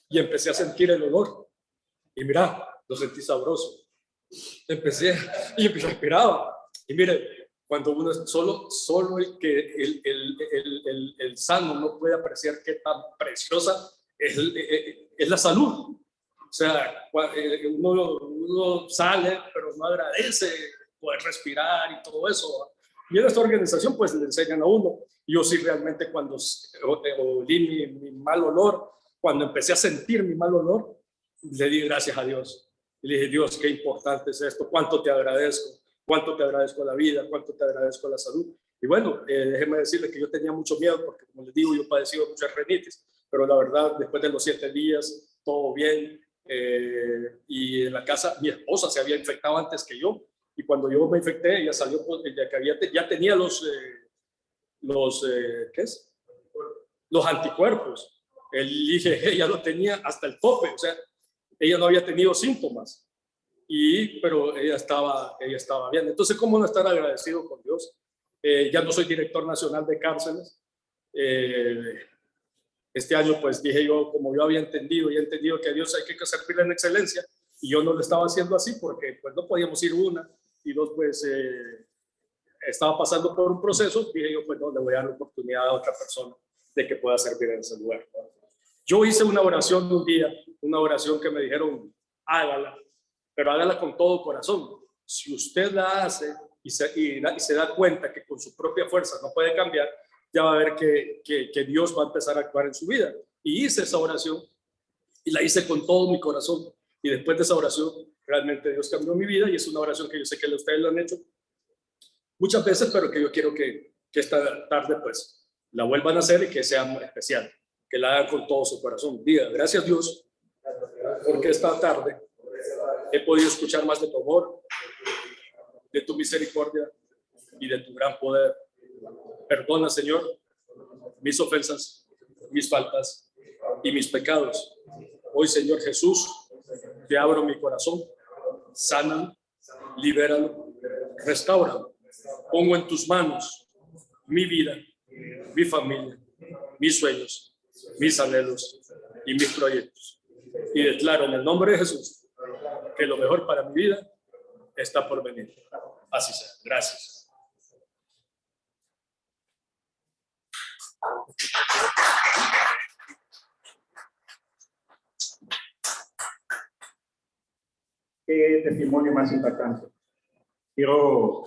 Y empecé a sentir el olor. Y mira, lo sentí sabroso. Empecé y respiraba. Y mire, cuando uno es solo el sano no puede apreciar qué tan preciosa es la salud. O sea, uno sale, pero no agradece poder respirar y todo eso. Y en esta organización pues le enseñan a uno. Yo sí realmente cuando olí mi mal olor, cuando empecé a sentir mi mal olor, le di gracias a Dios. Y le dije, Dios, qué importante es esto, cuánto te agradezco la vida, cuánto te agradezco la salud. Y bueno, déjeme decirle que yo tenía mucho miedo porque, como les digo, yo he padecido muchas rinitis, pero la verdad, después de los 7 días, todo bien. Y en la casa, mi esposa se había infectado antes que yo, y cuando yo me infecté, ella salió, ya tenía los ¿qué es? Los anticuerpos. El IgG ya lo tenía hasta el tope, o sea, ella no había tenido síntomas, pero ella estaba bien. Entonces, ¿cómo no estar agradecido con Dios? Ya no soy director nacional de cárceles. Este año, pues dije yo, como yo había entendido y he entendido que a Dios hay que servirle en excelencia, y yo no lo estaba haciendo así porque pues no podíamos ir una, y dos, pues estaba pasando por un proceso. Dije yo, pues no, le voy a dar la oportunidad a otra persona de que pueda servir en ese lugar. Yo hice una oración un día, una oración que me dijeron, hágala, pero hágala con todo corazón. Si usted la hace y se da cuenta que con su propia fuerza no puede cambiar, ya va a ver que Dios va a empezar a actuar en su vida. Y hice esa oración y la hice con todo mi corazón. Y después de esa oración, realmente Dios cambió mi vida, y es una oración que yo sé que ustedes lo han hecho muchas veces, pero que yo quiero que esta tarde pues la vuelvan a hacer y que sea muy especial, que la hagan con todo su corazón. Diga, gracias Dios, porque esta tarde he podido escuchar más de tu amor, de tu misericordia y de tu gran poder. Perdona, Señor, mis ofensas, mis faltas y mis pecados. Hoy, Señor Jesús, te abro mi corazón, sana, libéralo, restaura. Pongo en tus manos mi vida, mi familia, mis sueños, mis anhelos y mis proyectos. Y declaro en el nombre de Jesús que lo mejor para mi vida está por venir. Así sea. Gracias. Qué testimonio más impactante. Quiero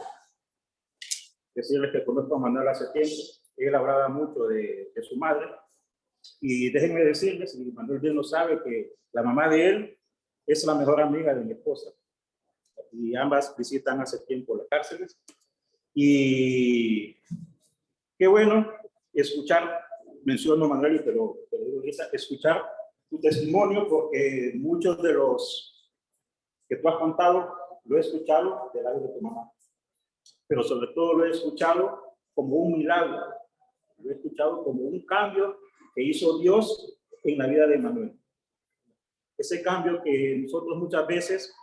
decirles que conozco a Manuel hace tiempo. Él hablaba mucho de su madre. Y déjenme decirles, y Manuel bien lo sabe, que la mamá de él es la mejor amiga de mi esposa. Y ambas visitan hace tiempo las cárceles. Y qué bueno escuchar, menciono Manuel, y te lo digo ahorita, escuchar tu testimonio, porque muchos de los que tú has contado lo he escuchado del lado de tu mamá, pero sobre todo lo he escuchado como un milagro, lo he escuchado como un cambio que hizo Dios en la vida de Manuel. Ese cambio que nosotros muchas veces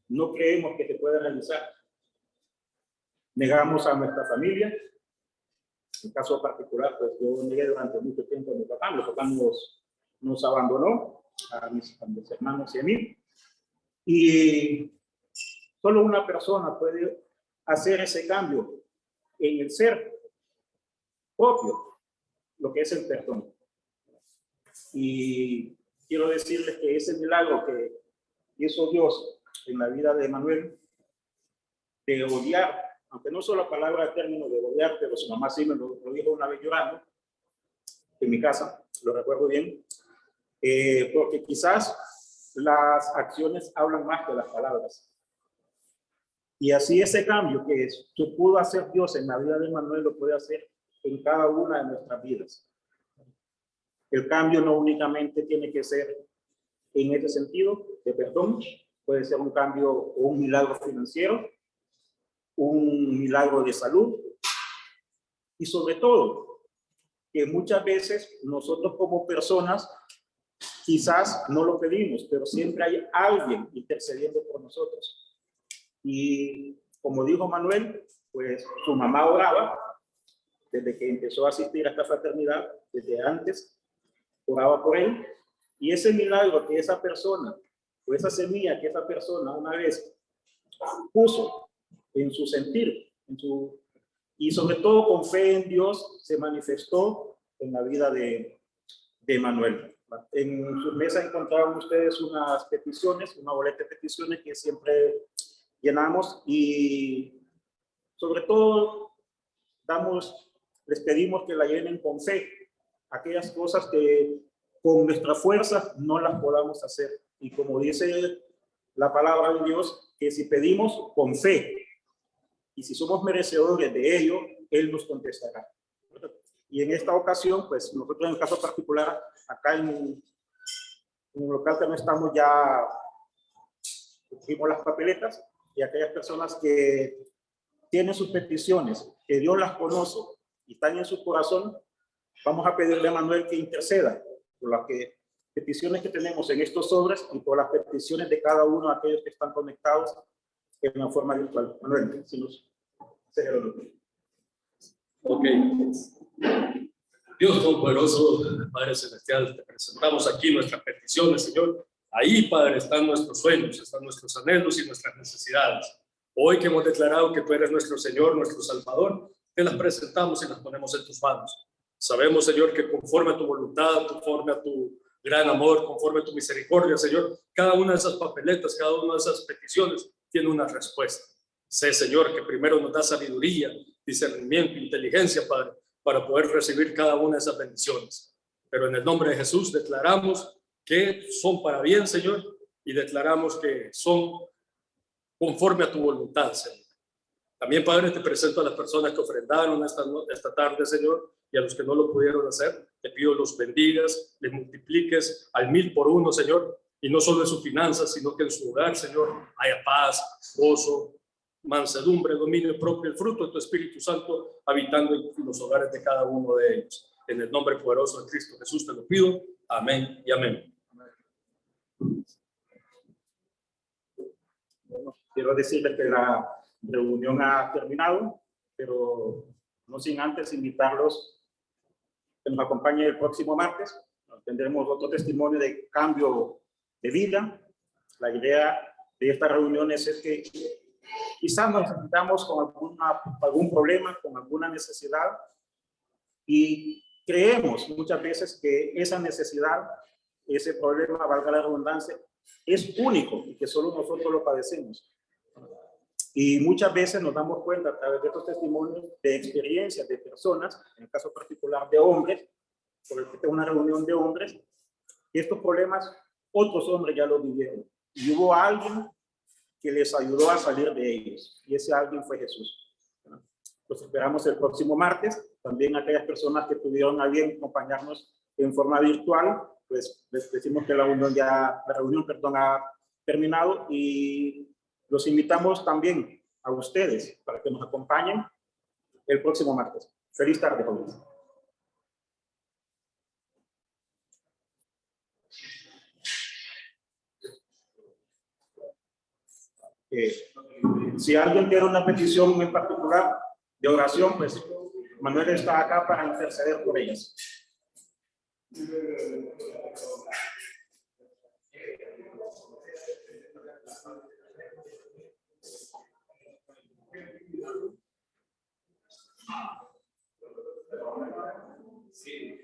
no creemos que se puede realizar. Negamos a nuestra familia. En caso particular, pues yo negué durante mucho tiempo a mi papá. Mi papá nos abandonó a mis hermanos y a mí. Y solo una persona puede hacer ese cambio en el ser propio, lo que es el perdón. Y quiero decirles que ese milagro que hizo Dios en la vida de Manuel, de odiar, aunque no solo la palabra de término de odiar, pero su mamá sí me lo dijo una vez llorando en mi casa, lo recuerdo bien, porque quizás las acciones hablan más que las palabras. Y así ese cambio que pudo hacer Dios en la vida de Manuel, lo puede hacer en cada una de nuestras vidas. El cambio no únicamente tiene que ser en ese sentido de perdón, puede ser un cambio o un milagro financiero, un milagro de salud, y sobre todo que muchas veces nosotros como personas quizás no lo pedimos, pero siempre hay alguien intercediendo por nosotros. Y como dijo Manuel, pues su mamá oraba desde que empezó a asistir a esta fraternidad, desde antes oraba por él, y ese milagro que esa persona, o esa semilla que esa persona una vez puso en su sentir, y sobre todo con fe en Dios, se manifestó en la vida de Manuel. En su mesa encontraron ustedes unas peticiones, una boleta de peticiones que siempre llenamos, y sobre todo les pedimos que la llenen con fe, aquellas cosas que con nuestras fuerzas no las podamos hacer. Y como dice la palabra de Dios, que si pedimos con fe y si somos merecedores de ello, Él nos contestará. Y en esta ocasión, pues nosotros en el caso particular, acá en el local que no estamos, ya pusimos las papeletas, y aquellas personas que tienen sus peticiones, que Dios las conoce y están en su corazón, vamos a pedirle a Manuel que interceda por las peticiones que tenemos en estos sobres y por las peticiones de cada uno de aquellos que están conectados en la forma virtual. Manuel, si nos... Ok. Dios Todopoderoso, Padre Celestial, te presentamos aquí nuestras peticiones, Señor. Ahí, Padre, están nuestros sueños, están nuestros anhelos y nuestras necesidades. Hoy que hemos declarado que tú eres nuestro Señor, nuestro Salvador, te las presentamos y las ponemos en tus manos. Sabemos, Señor, que conforme a tu voluntad, conforme a tu gran amor, conforme a tu misericordia, Señor, cada una de esas papeletas, cada una de esas peticiones tiene una respuesta. Sé, Señor, que primero nos da sabiduría, discernimiento, inteligencia, Padre, para poder recibir cada una de esas bendiciones. Pero en el nombre de Jesús declaramos que son para bien, Señor, y declaramos que son conforme a tu voluntad, Señor. También, Padre, te presento a las personas que ofrendaron esta tarde, Señor, y a los que no lo pudieron hacer. Te pido los bendigas, les multipliques al 1000 por uno, Señor, y no solo en sus finanzas, sino que en su hogar, Señor, haya paz, gozo, mansedumbre, dominio propio, el fruto de tu Espíritu Santo habitando en los hogares de cada uno de ellos. En el nombre poderoso de Cristo Jesús te lo pido. Amén y amén. Bueno, quiero decirles que la reunión ha terminado, pero no sin antes invitarlos que nos acompañen el próximo martes. Tendremos otro testimonio de cambio de vida. La idea de estas reuniones es que quizás nos sentamos con algún problema, con alguna necesidad, y creemos muchas veces que esa necesidad, ese problema, valga la redundancia, es único y que solo nosotros lo padecemos. Y muchas veces nos damos cuenta a través de estos testimonios de experiencias de personas, en el caso particular de hombres, porque esta es una reunión de hombres, que estos problemas otros hombres ya los vivieron. Y hubo alguien que les ayudó a salir de ellos. Y ese alguien fue Jesús. Los esperamos el próximo martes. También a aquellas personas que tuvieron a bien acompañarnos en forma virtual, pues les decimos que la reunión ha terminado y los invitamos también a ustedes para que nos acompañen el próximo martes. Feliz tarde, jóvenes. Si alguien tiene una petición en particular de oración, pues Manuel está acá para interceder por ellas. Sí,